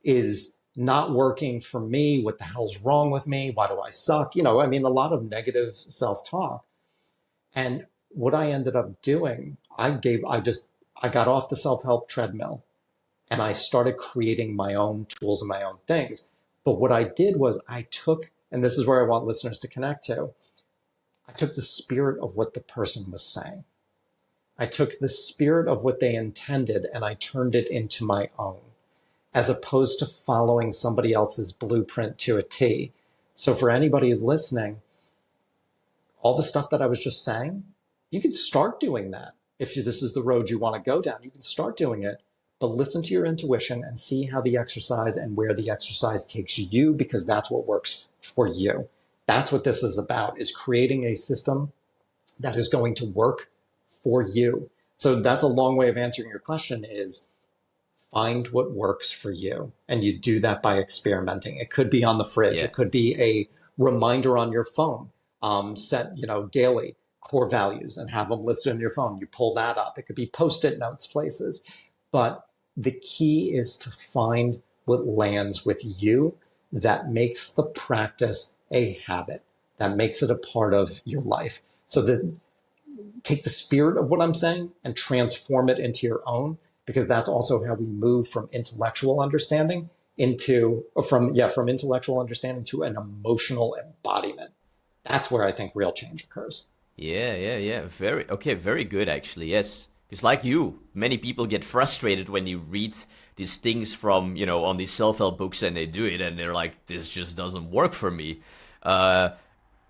is not working for me. What the hell's wrong with me? Why do I suck? A lot of negative self-talk. And what I ended up doing, I got off the self-help treadmill and I started creating my own tools and my own things. But what I did was I took, and this is where I want listeners to connect to, I took the spirit of what the person was saying. I took the spirit of what they intended and I turned it into my own, as opposed to following somebody else's blueprint to a T. So for anybody listening, all the stuff that I was just saying, you can start doing that. If this is the road you want to go down, you can start doing it, but listen to your intuition and see how the exercise and where the exercise takes you, because that's what works for you. That's what this is about, is creating a system that is going to work for you. So that's a long way of answering your question, is find what works for you. And you do that by experimenting. It could be on the fridge. Yeah. It could be a reminder on your phone. Set, daily core values and have them listed on your phone. You pull that up. It could be Post-it notes places. But the key is to find what lands with you, that makes the practice a habit, that makes it a part of your life. So take the spirit of what I'm saying and transform it into your own, because that's also how we move from intellectual understanding from intellectual understanding to an emotional embodiment. That's where I think real change occurs. Yeah. Very good, actually. Yes. Because like you, many people get frustrated when you read these things from, on these self-help books and they do it and they're like, this just doesn't work for me. Yeah,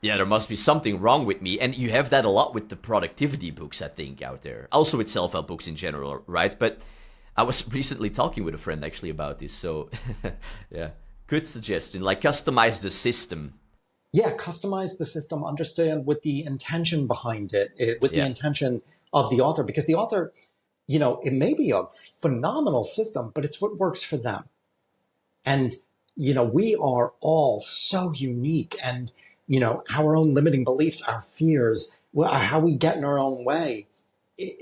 there must be something wrong with me. And you have that a lot with the productivity books, I think, out there. Also with self-help books in general, right? But I was recently talking with a friend actually about this. So yeah, good suggestion. Like customize the system. Yeah, customize the system, understand what the intention behind it with the intention of the author, because the author, it may be a phenomenal system, but it's what works for them. And, we are all so unique, and, our own limiting beliefs, our fears, how we get in our own way,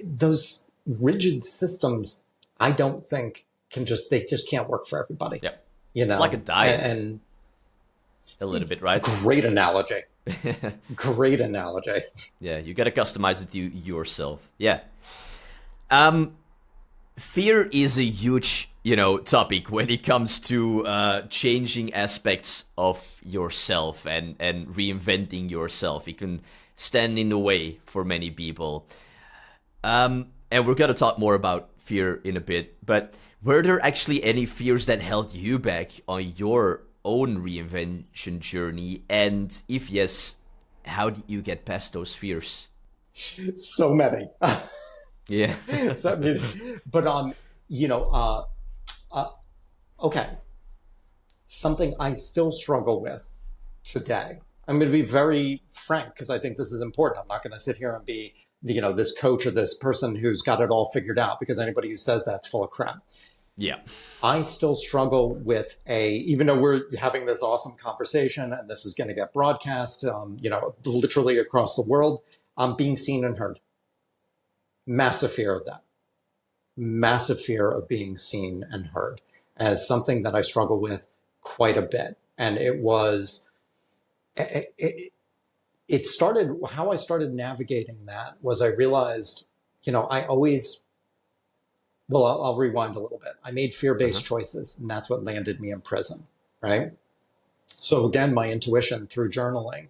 those rigid systems, I don't think they just can't work for everybody. Yeah. It's like a diet. And a little bit, right? Great analogy. Great analogy. Yeah, you got to customize it to yourself. Yeah. Fear is a huge, topic when it comes to changing aspects of yourself and reinventing yourself. It can stand in the way for many people. And we're going to talk more about fear in a bit. But were there actually any fears that held you back on your own reinvention journey? And if yes, how did you get past those fears? So many. Yeah. But okay. Something I still struggle with today. I'm going to be very frank because I think this is important. I'm not going to sit here and be, this coach or this person who's got it all figured out, because anybody who says that's full of crap. Yeah. I still struggle with even though we're having this awesome conversation and this is going to get broadcast, literally across the world, being seen and heard. Massive fear of that. Massive fear of being seen and heard as something that I struggle with quite a bit. And it started, how I started navigating that was I realized, I'll rewind a little bit. I made fear-based choices, and that's what landed me in prison, right? So again, my intuition through journaling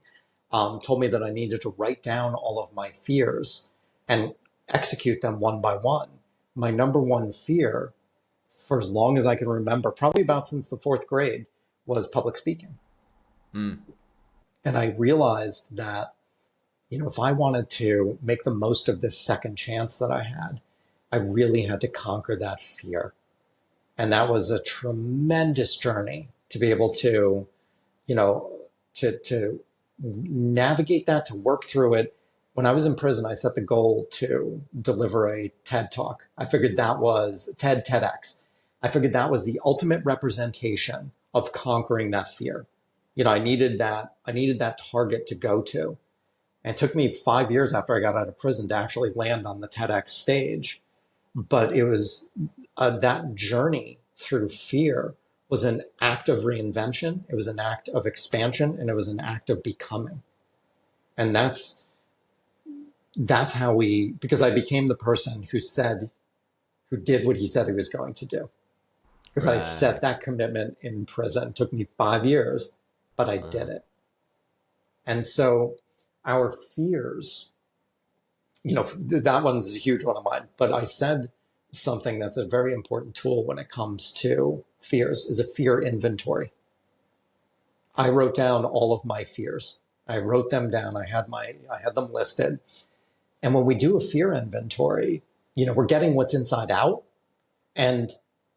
told me that I needed to write down all of my fears and execute them one by one. My number one fear, for as long as I can remember, probably about since the 4th grade, was public speaking. And I realized that, if I wanted to make the most of this second chance that I had, I really had to conquer that fear. And that was a tremendous journey to be able to, to navigate that, to work through it. When I was in prison, I set the goal to deliver a TED Talk. I figured that was TEDx. I figured that was the ultimate representation of conquering that fear. I needed that target to go to. And it took me 5 years after I got out of prison to actually land on the TEDx stage. But it was that journey through fear was an act of reinvention. It was an act of expansion, and it was an act of becoming. And that's how because I became the person who did what he said he was going to do. Because I set that commitment in prison. It took me 5 years, but I did it. And so our fears, that one's a huge one of mine, but I said something that's a very important tool when it comes to fears is a fear inventory. I wrote down all of my fears. I wrote them down. I had them listed. And when we do a fear inventory, we're getting what's inside out. And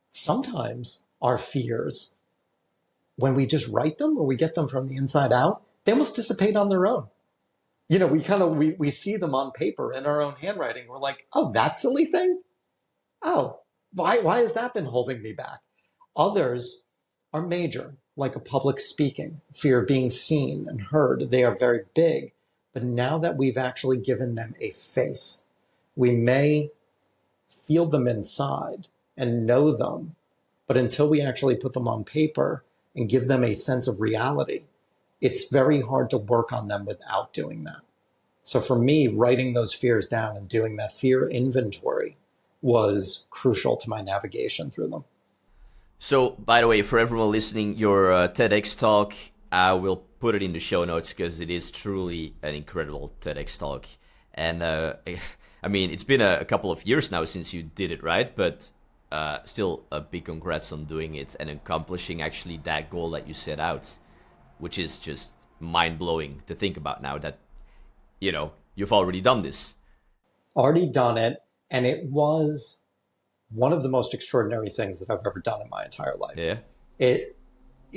sometimes our fears, when we just write them or we get them from the inside out, they almost dissipate on their own. We see them on paper in our own handwriting. We're like, oh, that silly thing? Oh, why has that been holding me back? Others are major, like a public speaking, fear of being seen and heard. They are very big. But now that we've actually given them a face, we may feel them inside and know them. But until we actually put them on paper and give them a sense of reality, it's very hard to work on them without doing that. So for me, writing those fears down and doing that fear inventory was crucial to my navigation through them. So, by the way, for everyone listening, your TEDx talk, I will put it in the show notes because it is truly an incredible TEDx talk. And I mean, it's been a couple of years now since you did it, right? But still a big congrats on doing it and accomplishing actually that goal that you set out, which is just mind-blowing to think about now that, you know, you've already done this. Already done it. And it was one of the most extraordinary things that I've ever done in my entire life. Yeah.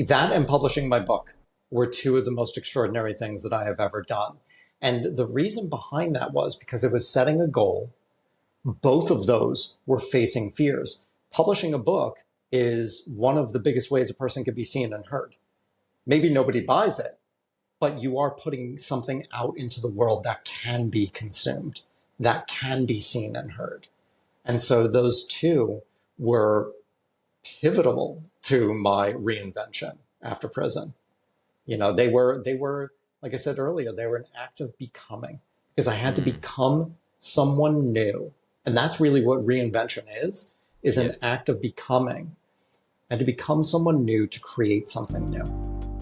That and publishing my book were two of the most extraordinary things that I have ever done. And the reason behind that was because it was setting a goal. Both of those were facing fears. Publishing a book is one of the biggest ways a person can be seen and heard. Maybe nobody buys it, but you are putting something out into the world that can be consumed, that can be seen and heard. And so those two were pivotal to my reinvention after prison. You know, they were, like I said earlier, they were an act of becoming, because I had to become someone new. And that's really what reinvention is an act of becoming, and to become someone new to create something new.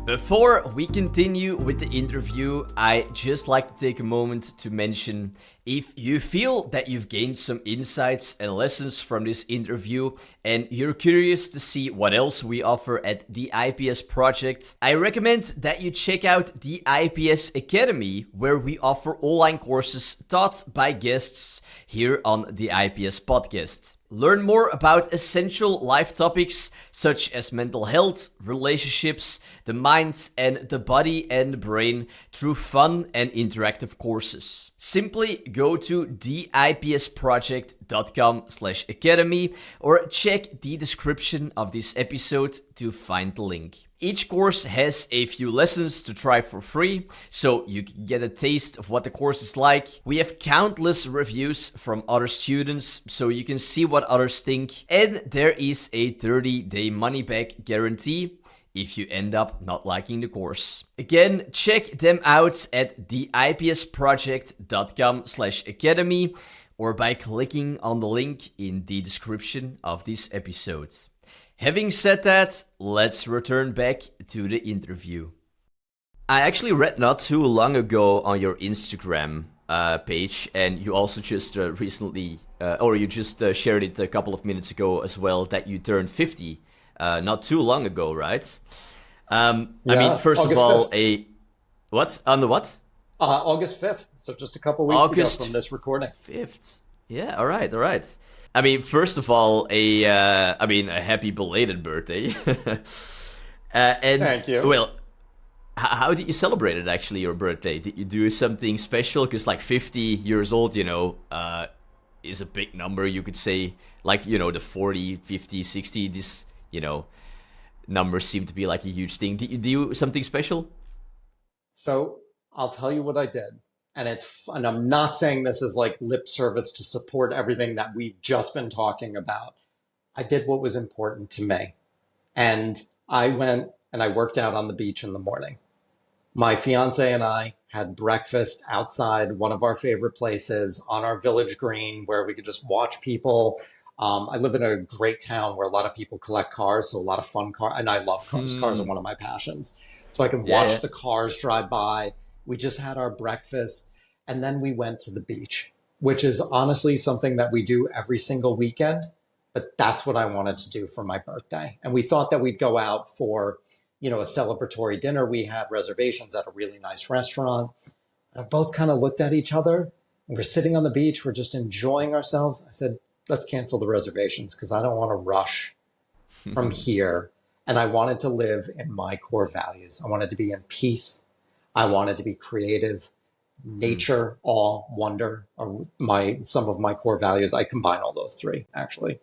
Before we continue with the interview, I just like to take a moment to mention, if you feel that you've gained some insights and lessons from this interview and you're curious to see what else we offer at the IPS Project, I recommend that you check out the IPS Academy, where we offer online courses taught by guests here on the IPS podcast. Learn more about essential life topics such as mental health, relationships, the mind and the body and brain through fun and interactive courses. Simply go to theipsproject.com/academy or check the description of this episode to find the link. Each course has a few lessons to try for free, so you can get a taste of what the course is like. We have countless reviews from other students, so you can see what others think. And there is a 30-day money-back guarantee if you end up not liking the course. Again, check them out at theipsproject.com/academy or by clicking on the link in the description of this episode. Having said that, let's return back to the interview. I actually read not too long ago on your Instagram page, and you also just recently, or you just shared it a couple of minutes ago as well, that you turned 50 not too long ago, right? I mean, first August of all, 5th. What? On the what? August 5th, so just a couple weeks ago from this recording. 5th. Yeah, all right. I mean, first of all, a happy belated birthday. And thank you. Well, how did you celebrate it, actually, your birthday? Did you do something special? Because like 50 years old, you know, is a big number, you could say. Like, you know, the 40, 50, 60, this, you know, numbers seem to be like a huge thing. Did you do something special? So I'll tell you what I did. And I'm not saying this is like lip service to support everything that we've just been talking about. I did what was important to me. And I went and I worked out on the beach in the morning. My fiance and I had breakfast outside one of our favorite places on our village green, where we could just watch people. I live in a great town where a lot of people collect cars, so a lot of fun cars. And I love cars. Cars are one of my passions. So I could watch the cars drive by. We just had our breakfast, and then we went to the beach, which is honestly something that we do every single weekend. But that's what I wanted to do for my birthday. And we thought that we'd go out for, you know, a celebratory dinner. We had reservations at a really nice restaurant. And both kind of looked at each other, and we're sitting on the beach. We're just enjoying ourselves. I said, let's cancel the reservations because I don't want to rush from here. And I wanted to live in my core values. I wanted to be in peace. I wanted to be creative. Nature, awe, wonder are some of my core values. I combine all those three, actually.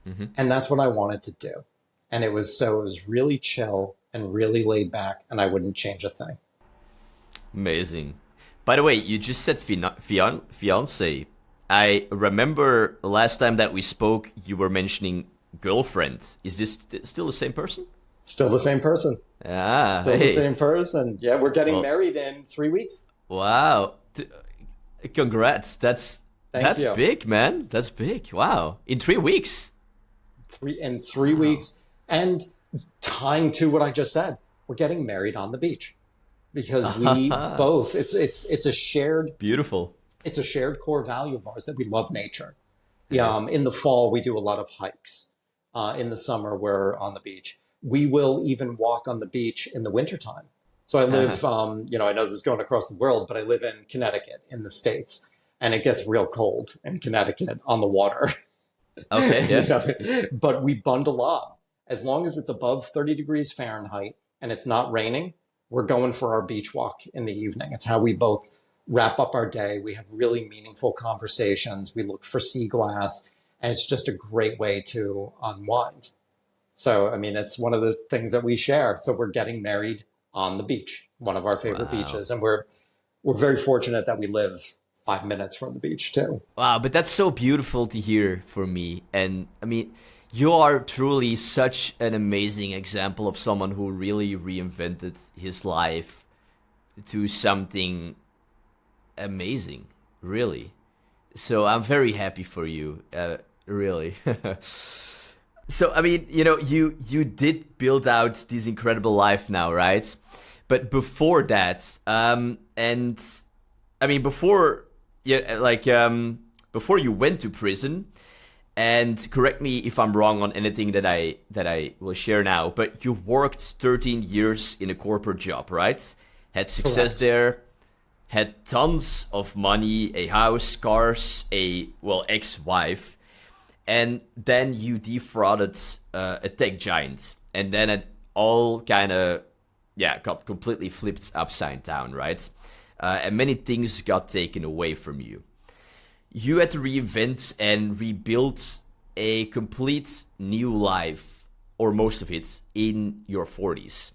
And that's what I wanted to do. And it was really chill and really laid back, and I wouldn't change a thing. Amazing. By the way, you just said fiance. I remember last time that we spoke, you were mentioning girlfriend. Is this still the same person? Still the same person. Still the same person. Yeah, we're getting married in 3 weeks. Wow. Congrats. That's Thank you. Big, man. That's big. Wow. In 3 weeks. In 3 weeks. And tying to what I just said, we're getting married on the beach because we both, it's a shared. Beautiful. It's a shared core value of ours that we love nature. Yeah, in the fall, we do a lot of hikes. In the summer, we're on the beach. We will even walk on the beach in the wintertime. So I live, I know this is going across the world, but I live in Connecticut in the States, and it gets real cold in Connecticut on the water. Okay, yeah. But we bundle up. As long as it's above 30 degrees Fahrenheit and it's not raining, we're going for our beach walk in the evening. It's how we both wrap up our day. We have really meaningful conversations. We look for sea glass, and it's just a great way to unwind. So, I mean, it's one of the things that we share. So we're getting married on the beach, one of our favorite beaches. And we're very fortunate that we live 5 minutes from the beach too. Wow, but that's so beautiful to hear for me. And I mean, you are truly such an amazing example of someone who really reinvented his life to something amazing, really. So I'm very happy for you, really. So, I mean, you did build out this incredible life now, right? But before that, and I mean, before you went to prison, and correct me if I'm wrong on anything that I will share now, but you worked 13 years in a corporate job, right? Had success Correct. there, had tons of money, a house, cars, ex-wife, and then you defrauded a tech giant, and then it all kind of got completely flipped upside down, right? And many things got taken away from you. You had to reinvent and rebuild a complete new life, or most of it, in your 40s.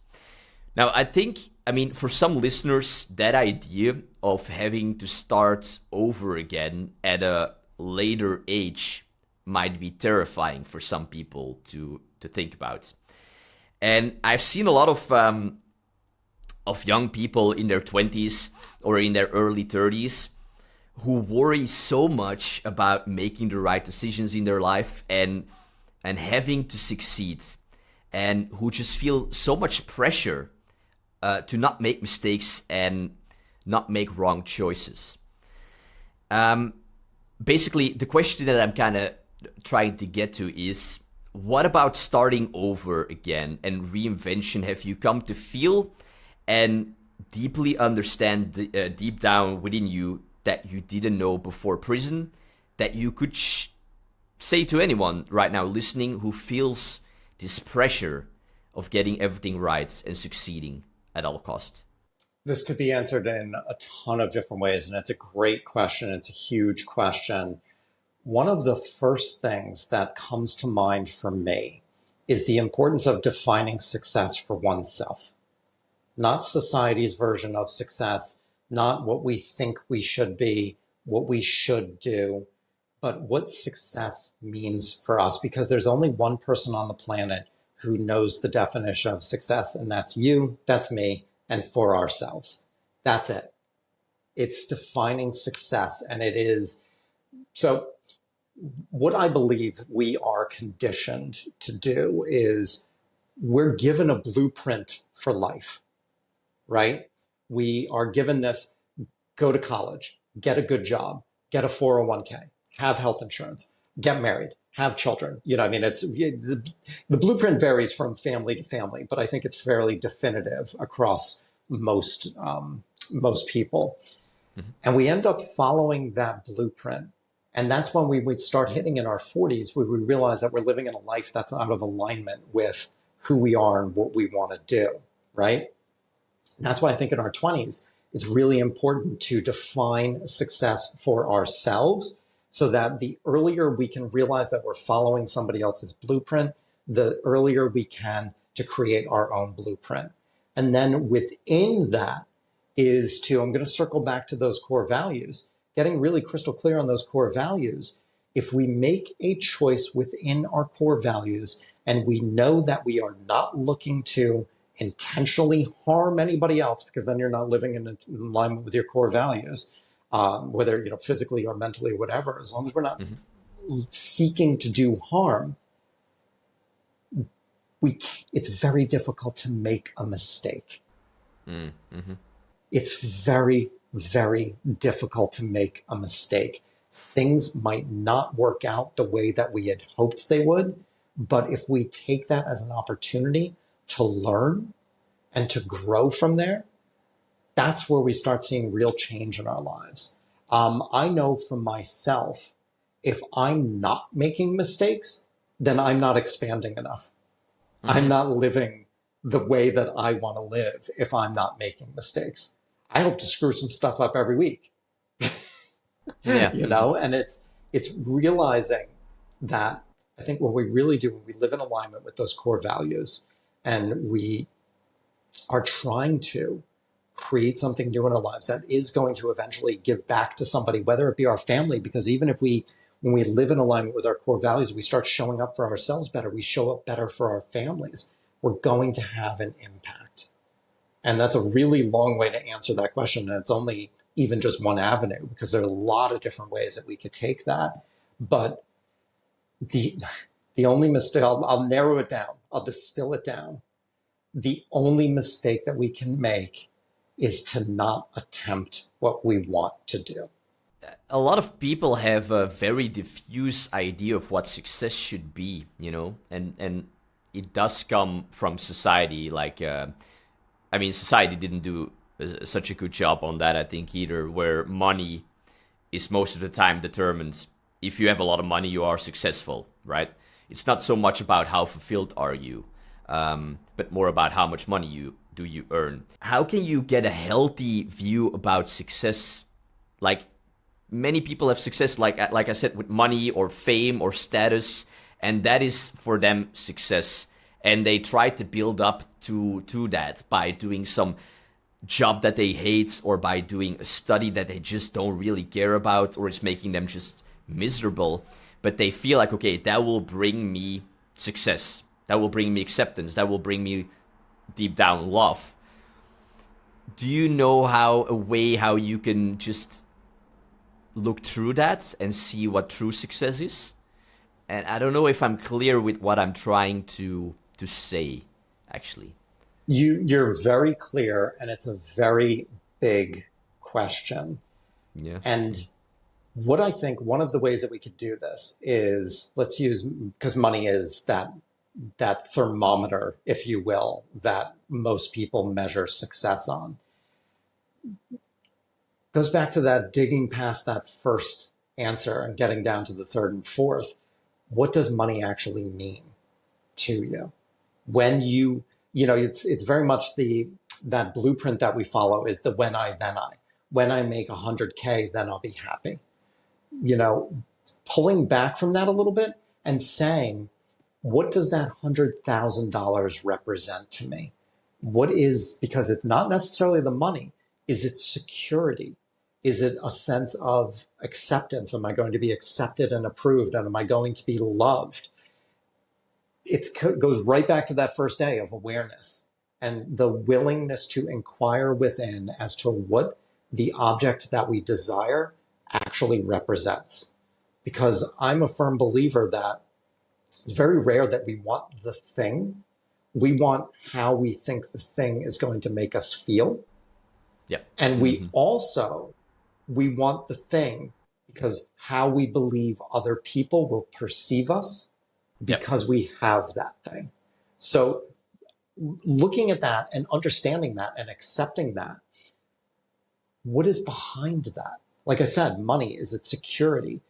Now, I mean, for some listeners, that idea of having to start over again at a later age might be terrifying for some people to think about. And I've seen a lot of young people in their 20s or in their early 30s who worry so much about making the right decisions in their life and having to succeed, and who just feel so much pressure to not make mistakes and not make wrong choices. Basically, the question that I'm kind of trying to get to is, what about starting over again and reinvention have you come to feel and deeply understand deep down within you that you didn't know before prison, that you could say to anyone right now listening who feels this pressure of getting everything right and succeeding at all costs? This could be answered in a ton of different ways, and it's a great question. It's a huge question. One of the first things that comes to mind for me is the importance of defining success for oneself, not society's version of success, not what we think we should be, what we should do, but what success means for us, because there's only one person on the planet who knows the definition of success, and that's you, that's me, and for ourselves. That's it. It's defining success, and it is. So what I believe we are conditioned to do is we're given a blueprint for life, right? We are given this: go to college, get a good job, get a 401k, have health insurance, get married, have children. I mean, the blueprint varies from family to family, but I think it's fairly definitive across most people. Mm-hmm. And we end up following that blueprint. And that's when we would start hitting in our 40s, we would realize that we're living in a life that's out of alignment with who we are and what we want to do, right? And that's why I think in our 20s, it's really important to define success for ourselves, so that the earlier we can realize that we're following somebody else's blueprint, the earlier we can to create our own blueprint. And then within that is I'm going to circle back to those core values, getting really crystal clear on those core values. If we make a choice within our core values and we know that we are not looking to intentionally harm anybody else, because then you're not living in alignment with your core values, whether physically or mentally or whatever, as long as we're not seeking to do harm, it's very difficult to make a mistake. Mm-hmm. It's very, very difficult to make a mistake. Things might not work out the way that we had hoped they would, but if we take that as an opportunity to learn and to grow from there, that's where we start seeing real change in our lives. I know for myself, if I'm not making mistakes, then I'm not expanding enough. I'm not living the way that I want to live if I'm not making mistakes. I hope to screw some stuff up every week. Yeah. And it's realizing that I think what we really do when we live in alignment with those core values and we are trying to create something new in our lives that is going to eventually give back to somebody, whether it be our family, because even if when we live in alignment with our core values, we start showing up for ourselves better, we show up better for our families, we're going to have an impact. And that's a really long way to answer that question. And it's only even just one avenue, because there are a lot of different ways that we could take that. But the only mistake, I'll narrow it down, I'll distill it down. The only mistake that we can make is to not attempt what we want to do. A lot of people have a very diffuse idea of what success should be, and it does come from society. Society didn't do such a good job on that, I think, either, where money is most of the time determined. If you have a lot of money, you are successful, right? It's not so much about how fulfilled are you, but more about how much money you earn. How can you get a healthy view about success? Like, many people have success, like I said, with money or fame or status, and that is for them success. And they try to build up to that by doing some job that they hate, or by doing a study that they just don't really care about, or it's making them just miserable. But they feel like, okay, that will bring me success. That will bring me acceptance. That will bring me deep down love. Do you know a way how you can just look through that and see what true success is? And I don't know if I'm clear with what I'm trying to say, actually. You're very clear, and it's a very big question. Yeah. And what I think one of the ways that we could do this is, let's use, because money is that thermometer, if you will, that most people measure success on. Goes back to that digging past that first answer and getting down to the third and fourth. What does money actually mean to you? When it's very much that blueprint that we follow is the when I, then I. When I make 100K, then I'll be happy. Pulling back from that a little bit and saying, what does that $100,000 represent to me? Because it's not necessarily the money. Is it security? Is it a sense of acceptance? Am I going to be accepted and approved? And am I going to be loved? It goes right back to that first day of awareness and the willingness to inquire within as to what the object that we desire actually represents. Because I'm a firm believer that it's very rare that we want the thing. We want how we think the thing is going to make us feel. Yep. And we want the thing because how we believe other people will perceive us because we have that thing. So looking at that and understanding that and accepting that, what is behind that? Like I said, money, is it security?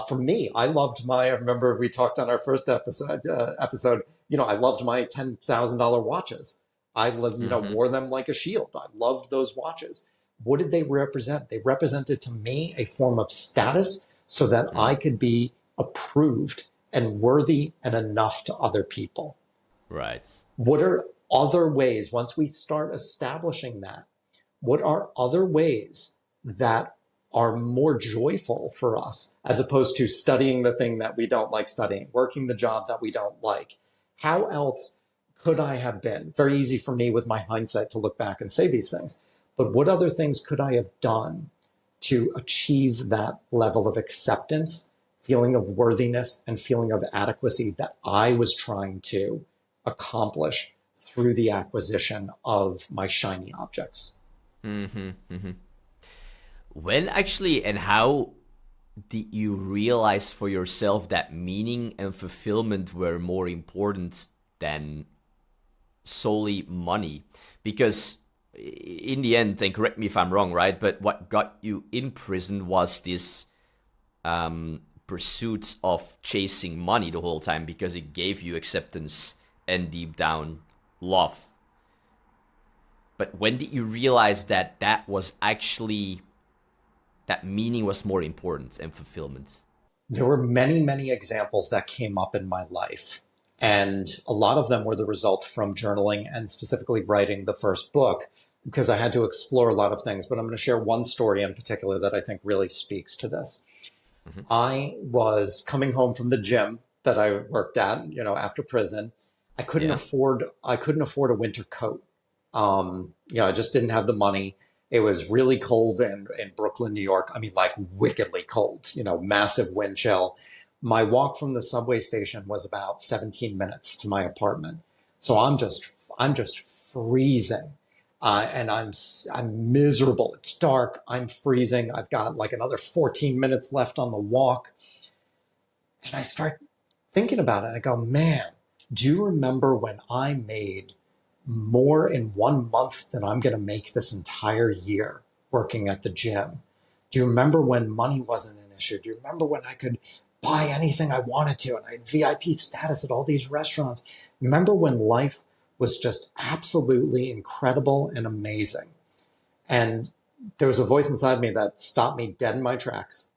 For me, I remember we talked on our first episode, I loved my $10,000 watches. I wore them like a shield. I loved those watches. What did they represent? They represented to me a form of status so that I could be approved and worthy and enough to other people. Right. What are other ways, once we start establishing that, what are other ways that are more joyful for us as opposed to studying the thing that we don't like studying, working the job that we don't like? How else could I have been? Very easy for me with my hindsight to look back and say these things. But what other things could I have done to achieve that level of acceptance, feeling of worthiness, and feeling of adequacy that I was trying to accomplish through the acquisition of my shiny objects? When actually and how did you realize for yourself that meaning and fulfillment were more important than solely money? Because in the end, and correct me if I'm wrong, right? But what got you in prison was this pursuit of chasing money the whole time because it gave you acceptance and deep down love. But when did you realize that that was actually, that meaning was more important and fulfillment? There were many, many examples that came up in my life. And a lot of them were the result from journaling and specifically writing the first book because I had to explore a lot of things. But I'm going to share one story in particular that I think really speaks to this. Mm-hmm. I was coming home from the gym that I worked at, after prison. I couldn't afford a winter coat. I just didn't have the money. It was really cold in Brooklyn, New York. I mean, like wickedly cold, massive wind chill. My walk from the subway station was about 17 minutes to my apartment. So I'm just freezing. And I'm miserable. It's dark. I'm freezing. I've got like another 14 minutes left on the walk. And I start thinking about it. I go, man, do you remember when I made more in 1 month than I'm going to make this entire year working at the gym? Do you remember when money wasn't an issue? Do you remember when I could buy anything I wanted to and I had VIP status at all these restaurants? Remember when life was just absolutely incredible and amazing? And there was a voice inside me that stopped me dead in my tracks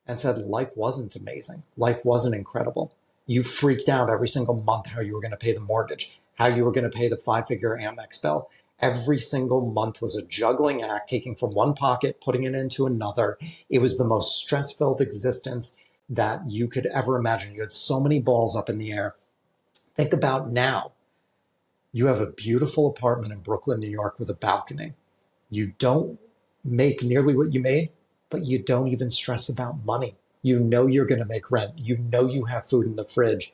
and said, life wasn't amazing. Life wasn't incredible. You freaked out every single month how you were going to pay the mortgage, how you were going to pay the 5-figure Amex bill. Every single month was a juggling act, taking from one pocket, putting it into another. It was the most stress-filled existence that you could ever imagine. You had so many balls up in the air. Think about now. You have a beautiful apartment in Brooklyn, New York with a balcony. You don't make nearly what you made, but you don't even stress about money. You know you're going to make rent. You know you have food in the fridge.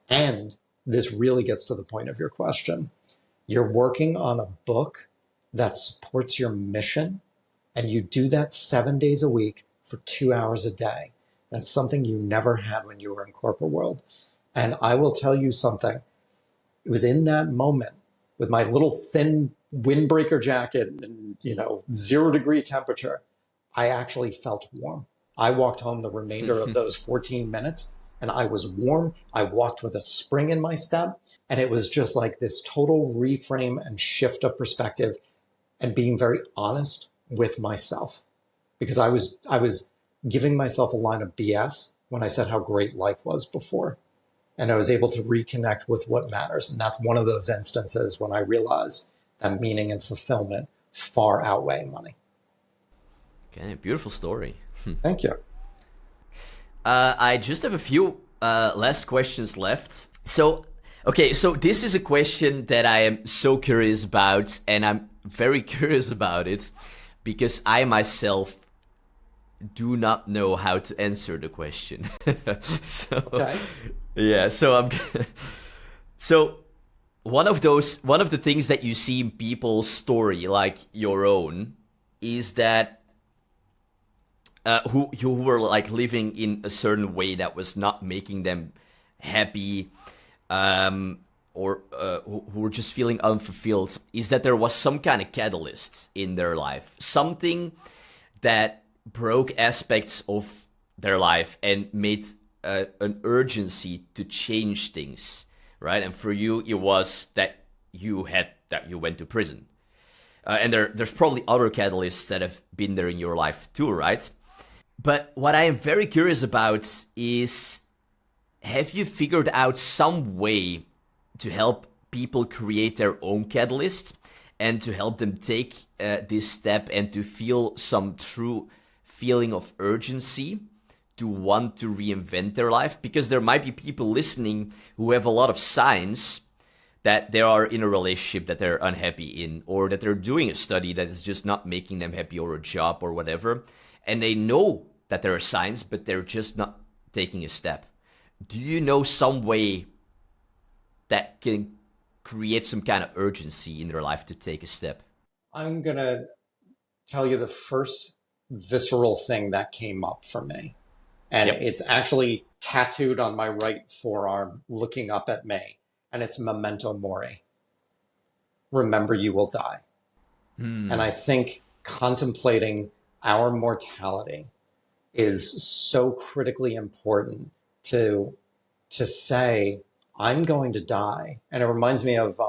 And this really gets to the point of your question. You're working on a book that supports your mission, and you do that 7 days a week for 2 hours a day. That's something you never had when you were in corporate world. And I will tell you something. It was in that moment with my little thin windbreaker jacket and, 0-degree temperature, I actually felt warm. I walked home the remainder of those 14 minutes and I was warm. I walked with a spring in my step, and it was just like this total reframe and shift of perspective and being very honest with myself, because I was giving myself a line of BS when I said how great life was before. And I was able to reconnect with what matters. And that's one of those instances when I realized that meaning and fulfillment far outweigh money. Okay, beautiful story. Thank you. I just have a few last questions left. So this is a question that I am so curious about, and I'm very curious about it because I myself do not know how to answer the question. Okay. Yeah, so one of the things that you see in people's story, like your own, is that who were like living in a certain way that was not making them happy, or who were just feeling unfulfilled, is that there was some kind of catalyst in their life, something that broke aspects of their life and made an urgency to change things, right? And for you, it was that you went to prison, and there's probably other catalysts that have been there in your life too, right? But what I am very curious about is, have you figured out some way to help people create their own catalyst and to help them take this step and to feel some true feeling of urgency to want to reinvent their life? Because there might be people listening who have a lot of signs that they are in a relationship that they're unhappy in, or that they're doing a study that is just not making them happy, or a job or whatever. And they know that there are signs, but they're just not taking a step. Do you know some way that can create some kind of urgency in their life to take a step? I'm going to tell you the first visceral thing that came up for me. And it's actually tattooed on my right forearm, looking up at me. And it's memento mori. Remember, you will die. And I think contemplating our mortality is so critically important to say, I'm going to die. And it reminds me of,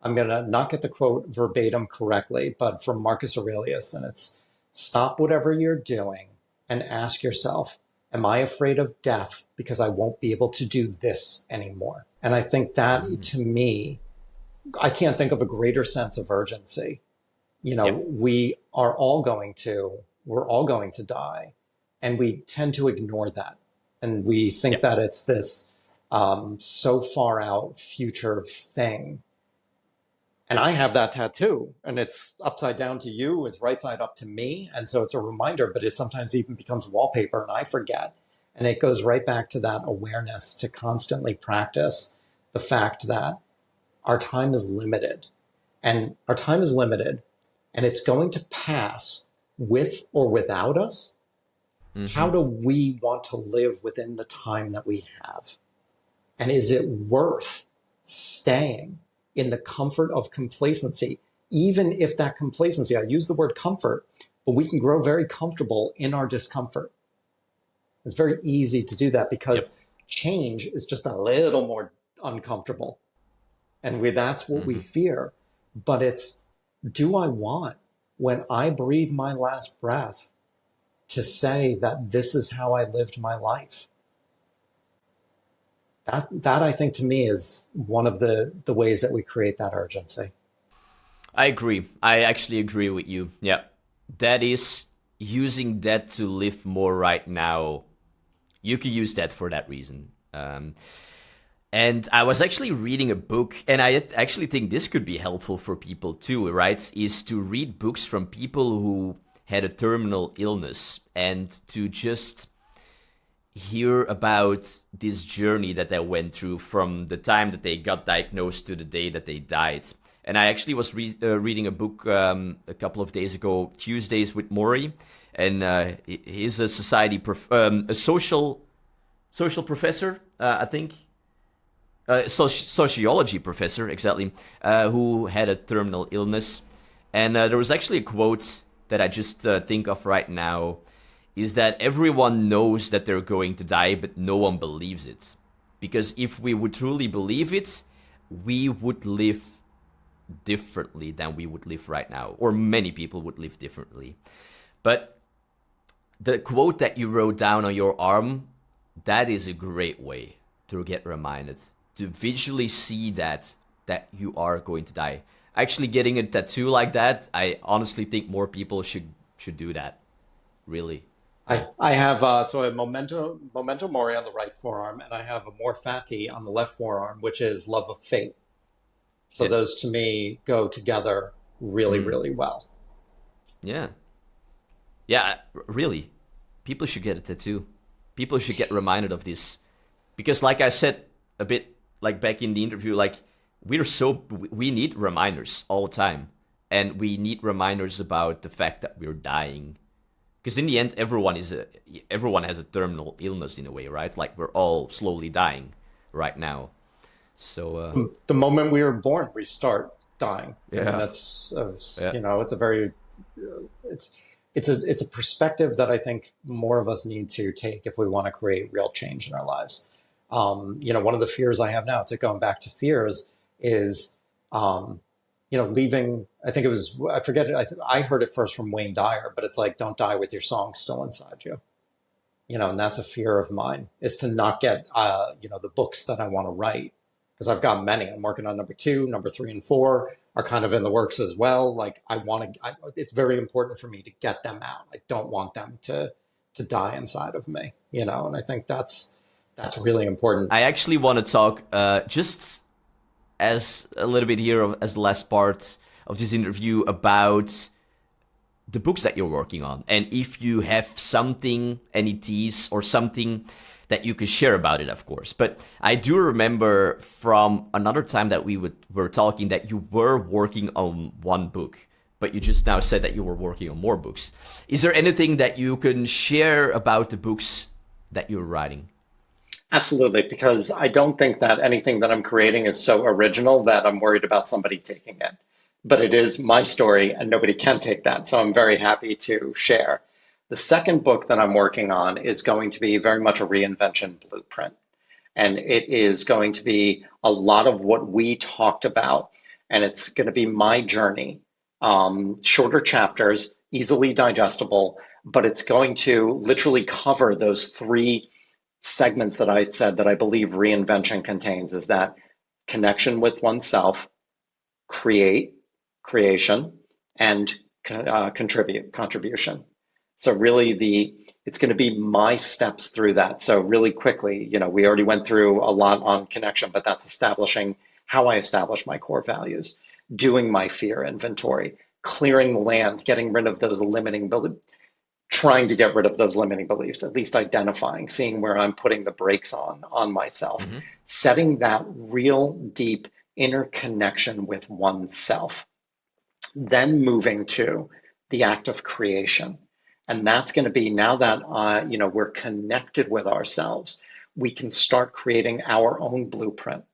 I'm going to not get the quote verbatim correctly, but from Marcus Aurelius. And it's, stop whatever you're doing and ask yourself, am I afraid of death because I won't be able to do this anymore? And I think that, to me, I can't think of a greater sense of urgency. You know, we're all going to die, and we tend to ignore that. And we think that it's this so far out future thing. And I have that tattoo, and it's upside down to you, it's right side up to me. And so it's a reminder, but it sometimes even becomes wallpaper and I forget. And it goes right back to that awareness to constantly practice the fact that our time is limited. And our time is limited, and it's going to pass with or without us. How do we want to live within the time that we have? And is it worth staying in the comfort of complacency, even if that complacency, I use the word comfort, but we can grow very comfortable in our discomfort. It's very easy to do that because change is just a little more uncomfortable. And that's what we fear. But it's, do I want, when I breathe my last breath, to say that this is how I lived my life? That I think, to me, is one of the ways that we create that urgency. I agree. I actually agree with you. Yeah. That is using that to live more right now. You can use that for that reason. And I was actually reading a book, and I actually think this could be helpful for people too, right? Is to read books from people who had a terminal illness and to just hear about this journey that they went through from the time that they got diagnosed to the day that they died. And I actually was reading a book a couple of days ago, Tuesdays with Maury, and he's a a social professor, I think. Sociology professor, exactly, who had a terminal illness. And there was actually a quote that I just think of right now, is that everyone knows that they're going to die, but no one believes it. Because if we would truly believe it, we would live differently than we would live right now, or many people would live differently. But the quote that you wrote down on your arm, that is a great way to get reminded, to visually see that you are going to die. Actually getting a tattoo like that, I honestly think more people should do that. Really. I have so a memento mori on the right forearm, and I have a more fati on the left forearm, which is love of fate. So those, to me, go together really, really well. Yeah, really. People should get a tattoo. People should get reminded of this, because, like I said a bit, like back in the interview, like we need reminders all the time, and we need reminders about the fact that we're dying. Because in the end, everyone has a terminal illness in a way, right? Like, we're all slowly dying right now. So the moment we were born, we start dying. Yeah, I mean, that's it's a very it's a perspective that I think more of us need to take if we want to create real change in our lives. One of the fears I have now, to going back to fears, is leaving. I think it was, I forget it. I heard it first from Wayne Dyer, but it's like, don't die with your song still inside you. And that's a fear of mine, is to not get, the books that I want to write, because I've got many. I'm working on number 2, number 3 and 4 are kind of in the works as well. Like, it's very important for me to get them out. I don't want them to die inside of me, and I think that's really important. I actually want to talk, just as a little bit here as the last part of this interview, about the books that you're working on, and if you have something, any tease or something that you could share about it, of course. But I do remember from another time that we were talking that you were working on one book, but you just now said that you were working on more books. Is there anything that you can share about the books that you're writing? Absolutely, because I don't think that anything that I'm creating is so original that I'm worried about somebody taking it. But it is my story and nobody can take that. So I'm very happy to share. The second book that I'm working on is going to be very much a reinvention blueprint. And it is going to be a lot of what we talked about. And it's going to be my journey, shorter chapters, easily digestible, but it's going to literally cover those three segments that I said that I believe reinvention contains, is that connection with oneself, creation, and contribution. So really it's going to be my steps through that. So really quickly, we already went through a lot on connection, but that's establishing how I establish my core values, doing my fear inventory, clearing the land, getting rid of those limiting beliefs, trying to get rid of those limiting beliefs, at least identifying, seeing where I'm putting the brakes on myself, setting that real deep inner connection with oneself, then moving to the act of creation. And that's going to be, now that we're connected with ourselves, we can start creating our own blueprint,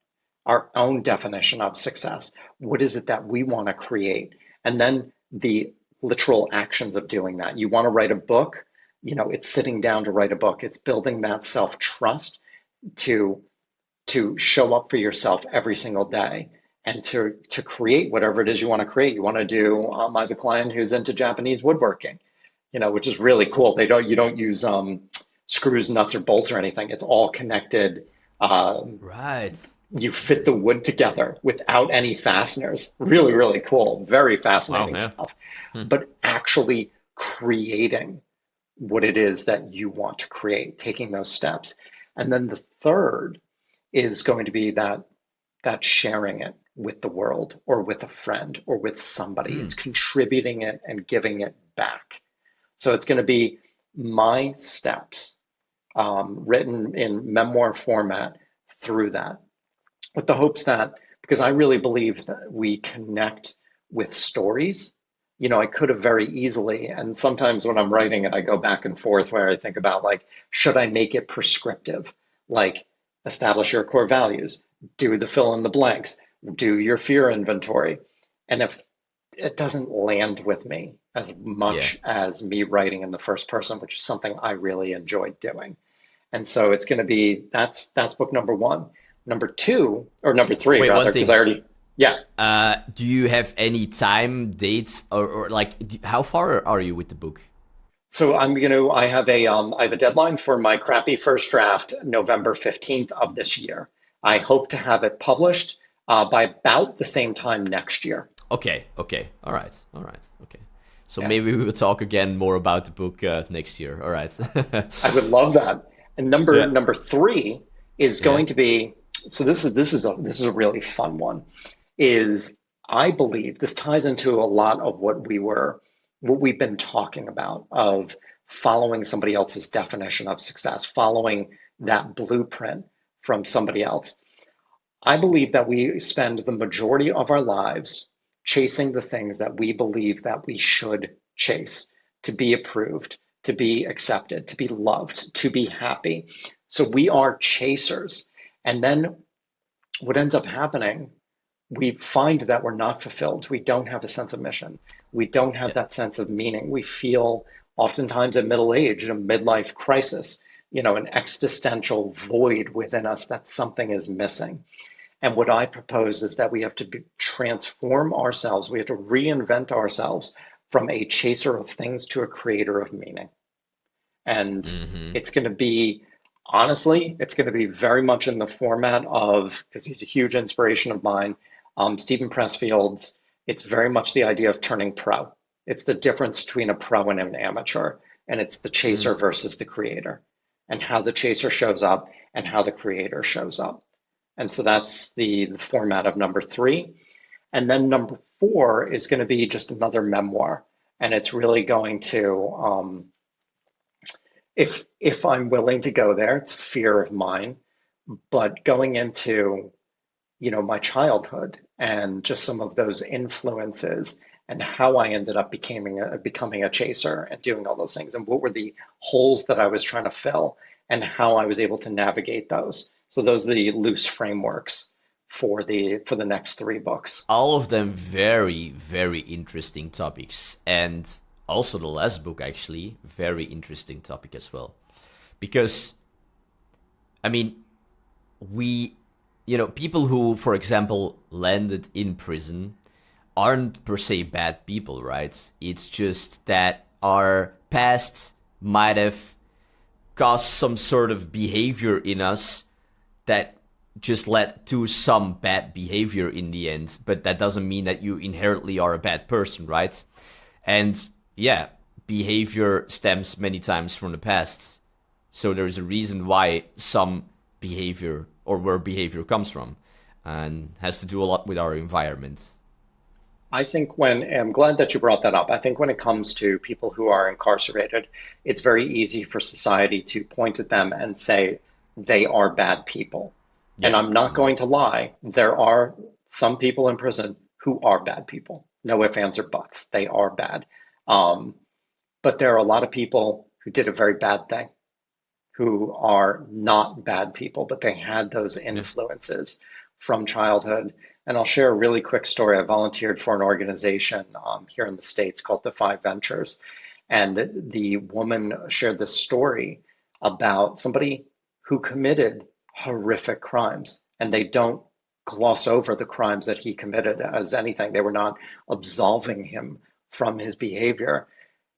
our own definition of success. What is it that we want to create? And then the literal actions of doing that. You want to write a book, it's sitting down to write a book. It's building that self-trust to show up for yourself every single day and to create whatever it is you want to create. You want to do, I have a client who's into Japanese woodworking, which is really cool. You don't use screws, nuts, or bolts or anything. It's all connected. Right. You fit the wood together without any fasteners. Really, really cool. Very fascinating stuff. But actually creating what it is that you want to create, taking those steps. And then the third is going to be that sharing it with the world or with a friend or with somebody. It's contributing it and giving it back. So it's going to be my steps written in memoir format through that, with the hopes that, because I really believe that we connect with stories. I could have very easily, and sometimes when I'm writing it, I go back and forth where I think about, like, should I make it prescriptive? Like, establish your core values, do the fill in the blanks, do your fear inventory. And if it doesn't land with me as much as me writing in the first person, which is something I really enjoyed doing. And so it's going to be, that's book number one. Number two, or number three, Wait, rather, because I already, do you have any time dates or like, how far are you with the book? So I have a deadline for my crappy first draft, November 15th of this year. I hope to have it published by about the same time next year. Okay. All right. Okay. So maybe we will talk again more about the book next year. All right. I would love that. And number three is going to be, so this is a really fun one, is I believe this ties into a lot of what we've been talking about, of following somebody else's definition of success, following that blueprint from somebody else. I believe that we spend the majority of our lives chasing the things that we believe that we should chase, to be approved, to be accepted, to be loved, to be happy. So we are chasers. And then what ends up happening, we find that we're not fulfilled. We don't have a sense of mission. We don't have that sense of meaning. We feel oftentimes at middle age, a midlife crisis, an existential void within us that something is missing. And what I propose is that we have to transform ourselves. We have to reinvent ourselves from a chaser of things to a creator of meaning. And it's going to be, honestly, it's going to be very much in the format of, because he's a huge inspiration of mine, Stephen Pressfield's. It's very much the idea of turning pro. It's the difference between a pro and an amateur. And it's the chaser versus the creator, and how the chaser shows up and how the creator shows up. And so that's the format of number three. And then number four is going to be just another memoir. And it's really going to, if I'm willing to go there, it's a fear of mine, but going into, my childhood and just some of those influences and how I ended up becoming a chaser and doing all those things, and what were the holes that I was trying to fill, and how I was able to navigate those. So those are the loose frameworks for the next three books. All of them very, very interesting topics. And also the last book, actually, very interesting topic as well. Because, I mean, people who, for example, landed in prison aren't per se bad people, right? It's just that our past might have caused some sort of behavior in us that just led to some bad behavior in the end. But that doesn't mean that you inherently are a bad person, right? And yeah, behavior stems many times from the past. So there's a reason why some behavior, or where behavior comes from, and has to do a lot with our environment. I'm glad that you brought that up. I think when it comes to people who are incarcerated, it's very easy for society to point at them and say they are bad people. And Yeah. I'm not going to lie, there are some people in prison who are bad people. No ifs, ands, or buts. They are bad. Um, but there are a lot of people who did a very bad thing, who are not bad people, but they had those Yeah. influences from childhood. And I'll share a really quick story. I volunteered for an organization here in the States called the Five Ventures. And the woman shared this story about somebody who committed horrific crimes. And they don't gloss over the crimes that he committed as anything. They were not absolving him from his behavior.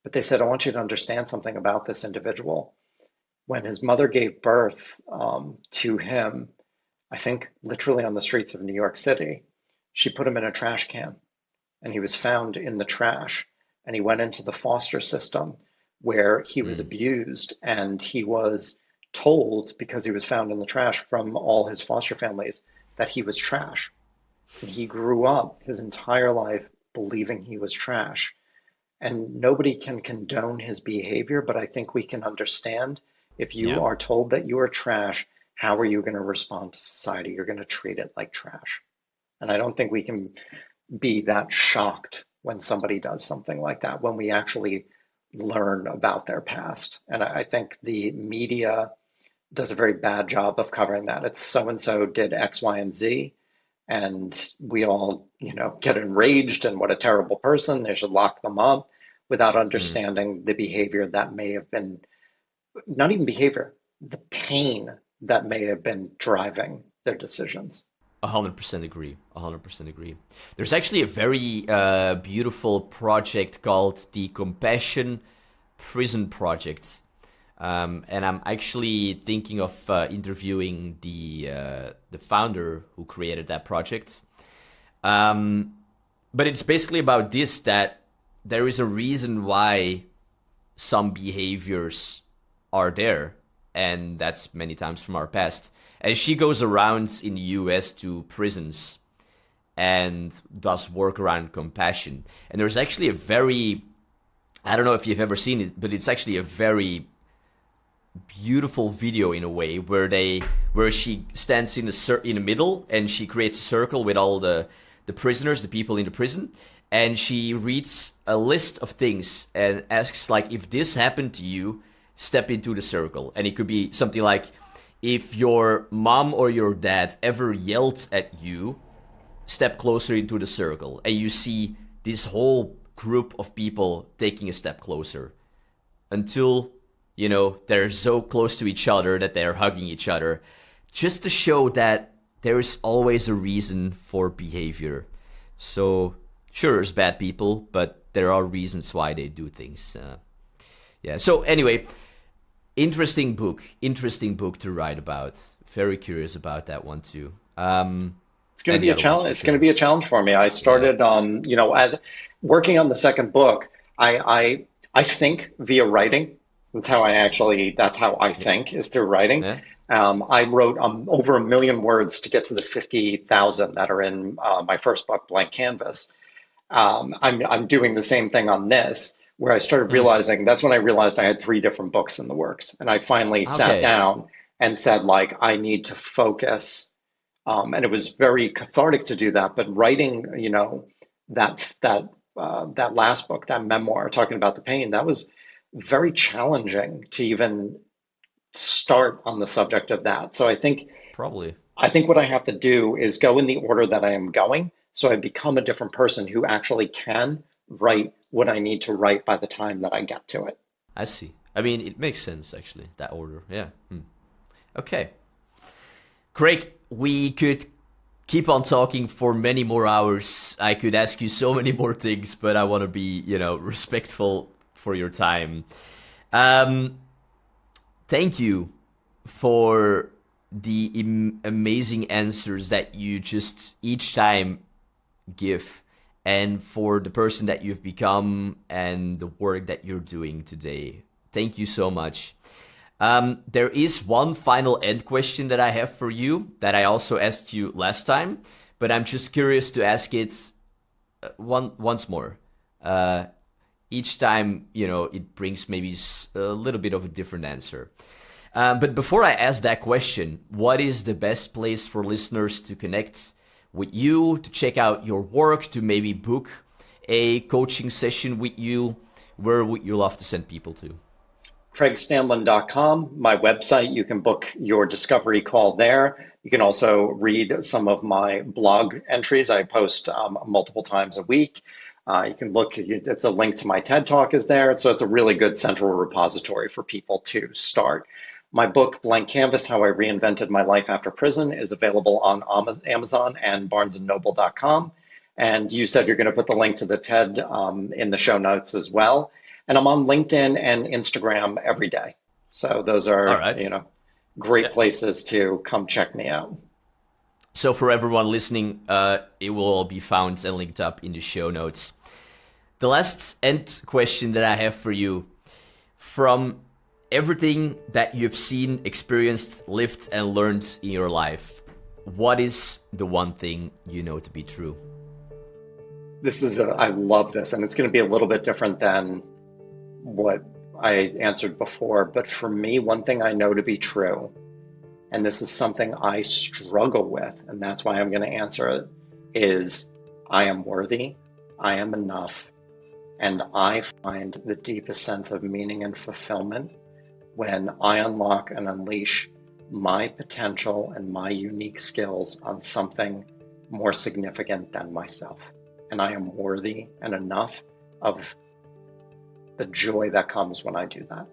But they said, I want you to understand something about this individual. When his mother gave birth to him, I think literally on the streets of New York City, she put him in a trash can, and he was found in the trash. And he went into the foster system where he was Mm. abused, and he was told, because he was found in the trash from all his foster families, that he was trash. And he grew up his entire life believing he was trash. And nobody can condone his behavior, but I think we can understand, if you Yeah. are told that you are trash, how are you going to respond to society? You're going to treat it like trash. And I don't think we can be that shocked when somebody does something like that, when we actually learn about their past. And I think the media does a very bad job of covering that. It's so and so did X, Y, and Z. And we all, get enraged and what a terrible person. They should lock them up, without Mm. understanding the behavior that may have been, not even behavior, the pain that may have been driving their decisions. 100% agree. 100% agree. There's actually a very beautiful project called the Compassion Prison Project. And I'm actually thinking of interviewing the founder who created that project. Um, but it's basically about this, that there is a reason why some behaviors are there, and that's many times from our past. And she goes around in the US to prisons and does work around compassion. And there's actually a very, I don't know if you've ever seen it, but it's actually a very beautiful video in a way, where she stands in the middle, and she creates a circle with all the prisoners, the people in the prison, and she reads a list of things and asks, like, if this happened to you, step into the circle. And it could be something like, if your mom or your dad ever yelled at you, step closer into the circle. And you see this whole group of people taking a step closer until, they're so close to each other that they're hugging each other, just to show that there is always a reason for behavior. So, sure, there's bad people, but there are reasons why they do things. Yeah. So anyway, interesting book to write about. Very curious about that one too. It's going to And be the a other ones challenge. for It's going to sure. be a challenge for me. I Yeah. started, as working on the second book. I think via writing. That's how I Yeah. think, is through writing. Yeah. I wrote over 1 million words to get to the 50,000 that are in my first book, Blank Canvas. I'm doing the same thing on this, where I started Mm. realizing, that's when I realized I had three different books in the works. And I finally sat Okay. down and said, like, I need to focus. And it was very cathartic to do that. But writing, that that last book, that memoir talking about the pain, that was very challenging to even start on the subject of that. So Probably. I think what I have to do is go in the order that I am going, so I become a different person who actually can write what I need to write by the time that I get to it. I see. I mean, it makes sense, actually, that order. Yeah. Okay. Craig, we could keep on talking for many more hours. I could ask you so many more things, but I want to be, respectful for your time. Thank you for the amazing answers that you just each time give, and for the person that you've become and the work that you're doing today. Thank you so much. There is one final end question that I have for you that I also asked you last time, but I'm just curious to ask it once more. Each time, it brings maybe a little bit of a different answer. But before I ask that question, what is the best place for listeners to connect with you, to check out your work, to maybe book a coaching session with you? Where would you love to send people to? CraigStandland.com, my website. You can book your discovery call there. You can also read some of my blog entries. I post multiple times a week. You can look, it's a link to my TED Talk is there. So it's a really good central repository for people to start. My book, Blank Canvas, How I Reinvented My Life After Prison, is available on Amazon and barnesandnoble.com. And you said you're going to put the link to the TED in the show notes as well. And I'm on LinkedIn and Instagram every day. So those are, All right. Great places to come check me out. So for everyone listening, it will all be found and linked up in the show notes. The last end question that I have for you, from everything that you've seen, experienced, lived, and learned in your life, what is the one thing you know to be true? I love this, and it's going to be a little bit different than what I answered before. But for me, one thing I know to be true, and this is something I struggle with, and that's why I'm going to answer it, is I am worthy, I am enough, and I find the deepest sense of meaning and fulfillment when I unlock and unleash my potential and my unique skills on something more significant than myself. And I am worthy and enough of the joy that comes when I do that.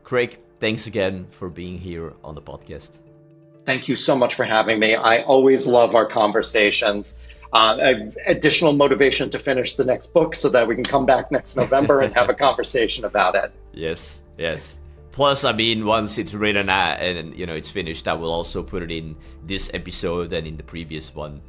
Craig, thanks again for being here on the podcast. Thank you so much for having me. I always love our conversations. Additional motivation to finish the next book so that we can come back next November and have a conversation about it. Yes. Plus, I mean, once it's written and it's finished, I will also put it in this episode and in the previous one.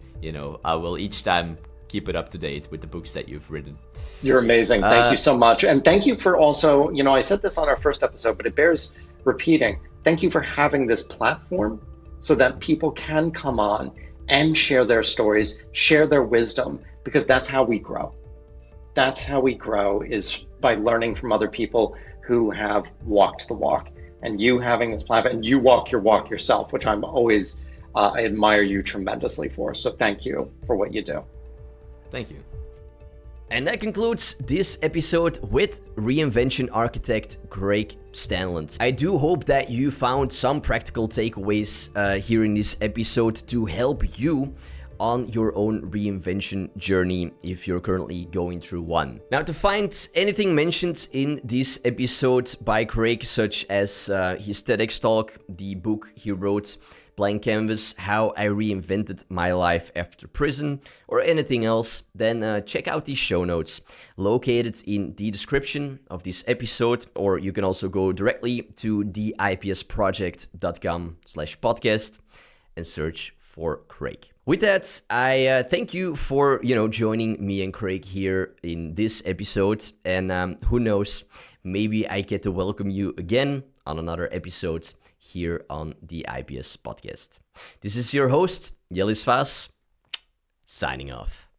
I will each time keep it up to date with the books that you've written. You're amazing. Thank you so much. And thank you for also, I said this on our first episode, but it bears repeating. Thank you for having this platform so that people can come on and share their stories, share their wisdom, because that's how we grow. That's how we grow, is by learning from other people who have walked the walk. And you having this platform, and you walk your walk yourself, which I'm always, I admire you tremendously for. So thank you for what you do. Thank you. And that concludes this episode with Reinvention architect Craig Standland. I do hope that you found some practical takeaways here in this episode to help you on your own reinvention journey if you're currently going through one. Now, to find anything mentioned in this episode by Craig, such as his TEDx talk, the book he wrote, Blank Canvas, How I Reinvented My Life After Prison, or anything else, then check out these show notes located in the description of this episode, or you can also go directly to theipsproject.com/podcast and search for Craig. With that, I thank you for joining me and Craig here in this episode, and who knows, maybe I get to welcome you again on another episode here on the IPS podcast. This is your host, Jellis Vaas, signing off.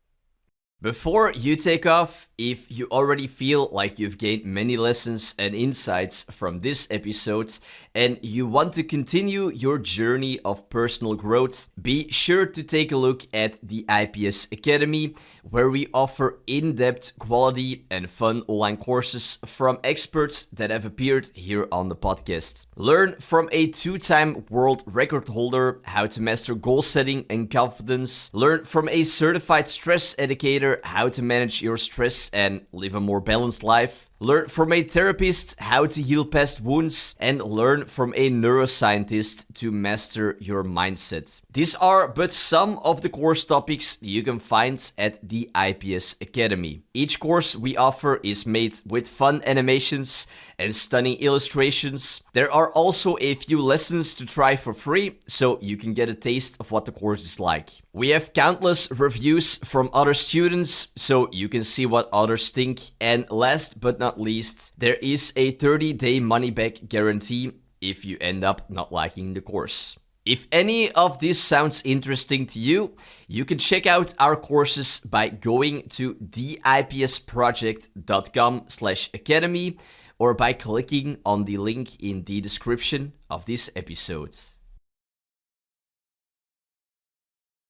Before you take off, if you already feel like you've gained many lessons and insights from this episode and you want to continue your journey of personal growth, be sure to take a look at the IPS Academy, where we offer in-depth, quality and fun online courses from experts that have appeared here on the podcast. Learn from a 2-time world record holder how to master goal setting and confidence. Learn from a certified stress educator how to manage your stress and live a more balanced life. Learn from a therapist how to heal past wounds, and learn from a neuroscientist to master your mindset. These are but some of the course topics you can find at the IPS Academy. Each course we offer is made with fun animations and stunning illustrations. There are also a few lessons to try for free, so you can get a taste of what the course is like. We have countless reviews from other students, so you can see what others think. And last but not least, there is a 30-day money-back guarantee if you end up not liking the course. If any of this sounds interesting to you, you can check out our courses by going to theipsproject.com/academy or by clicking on the link in the description of this episode.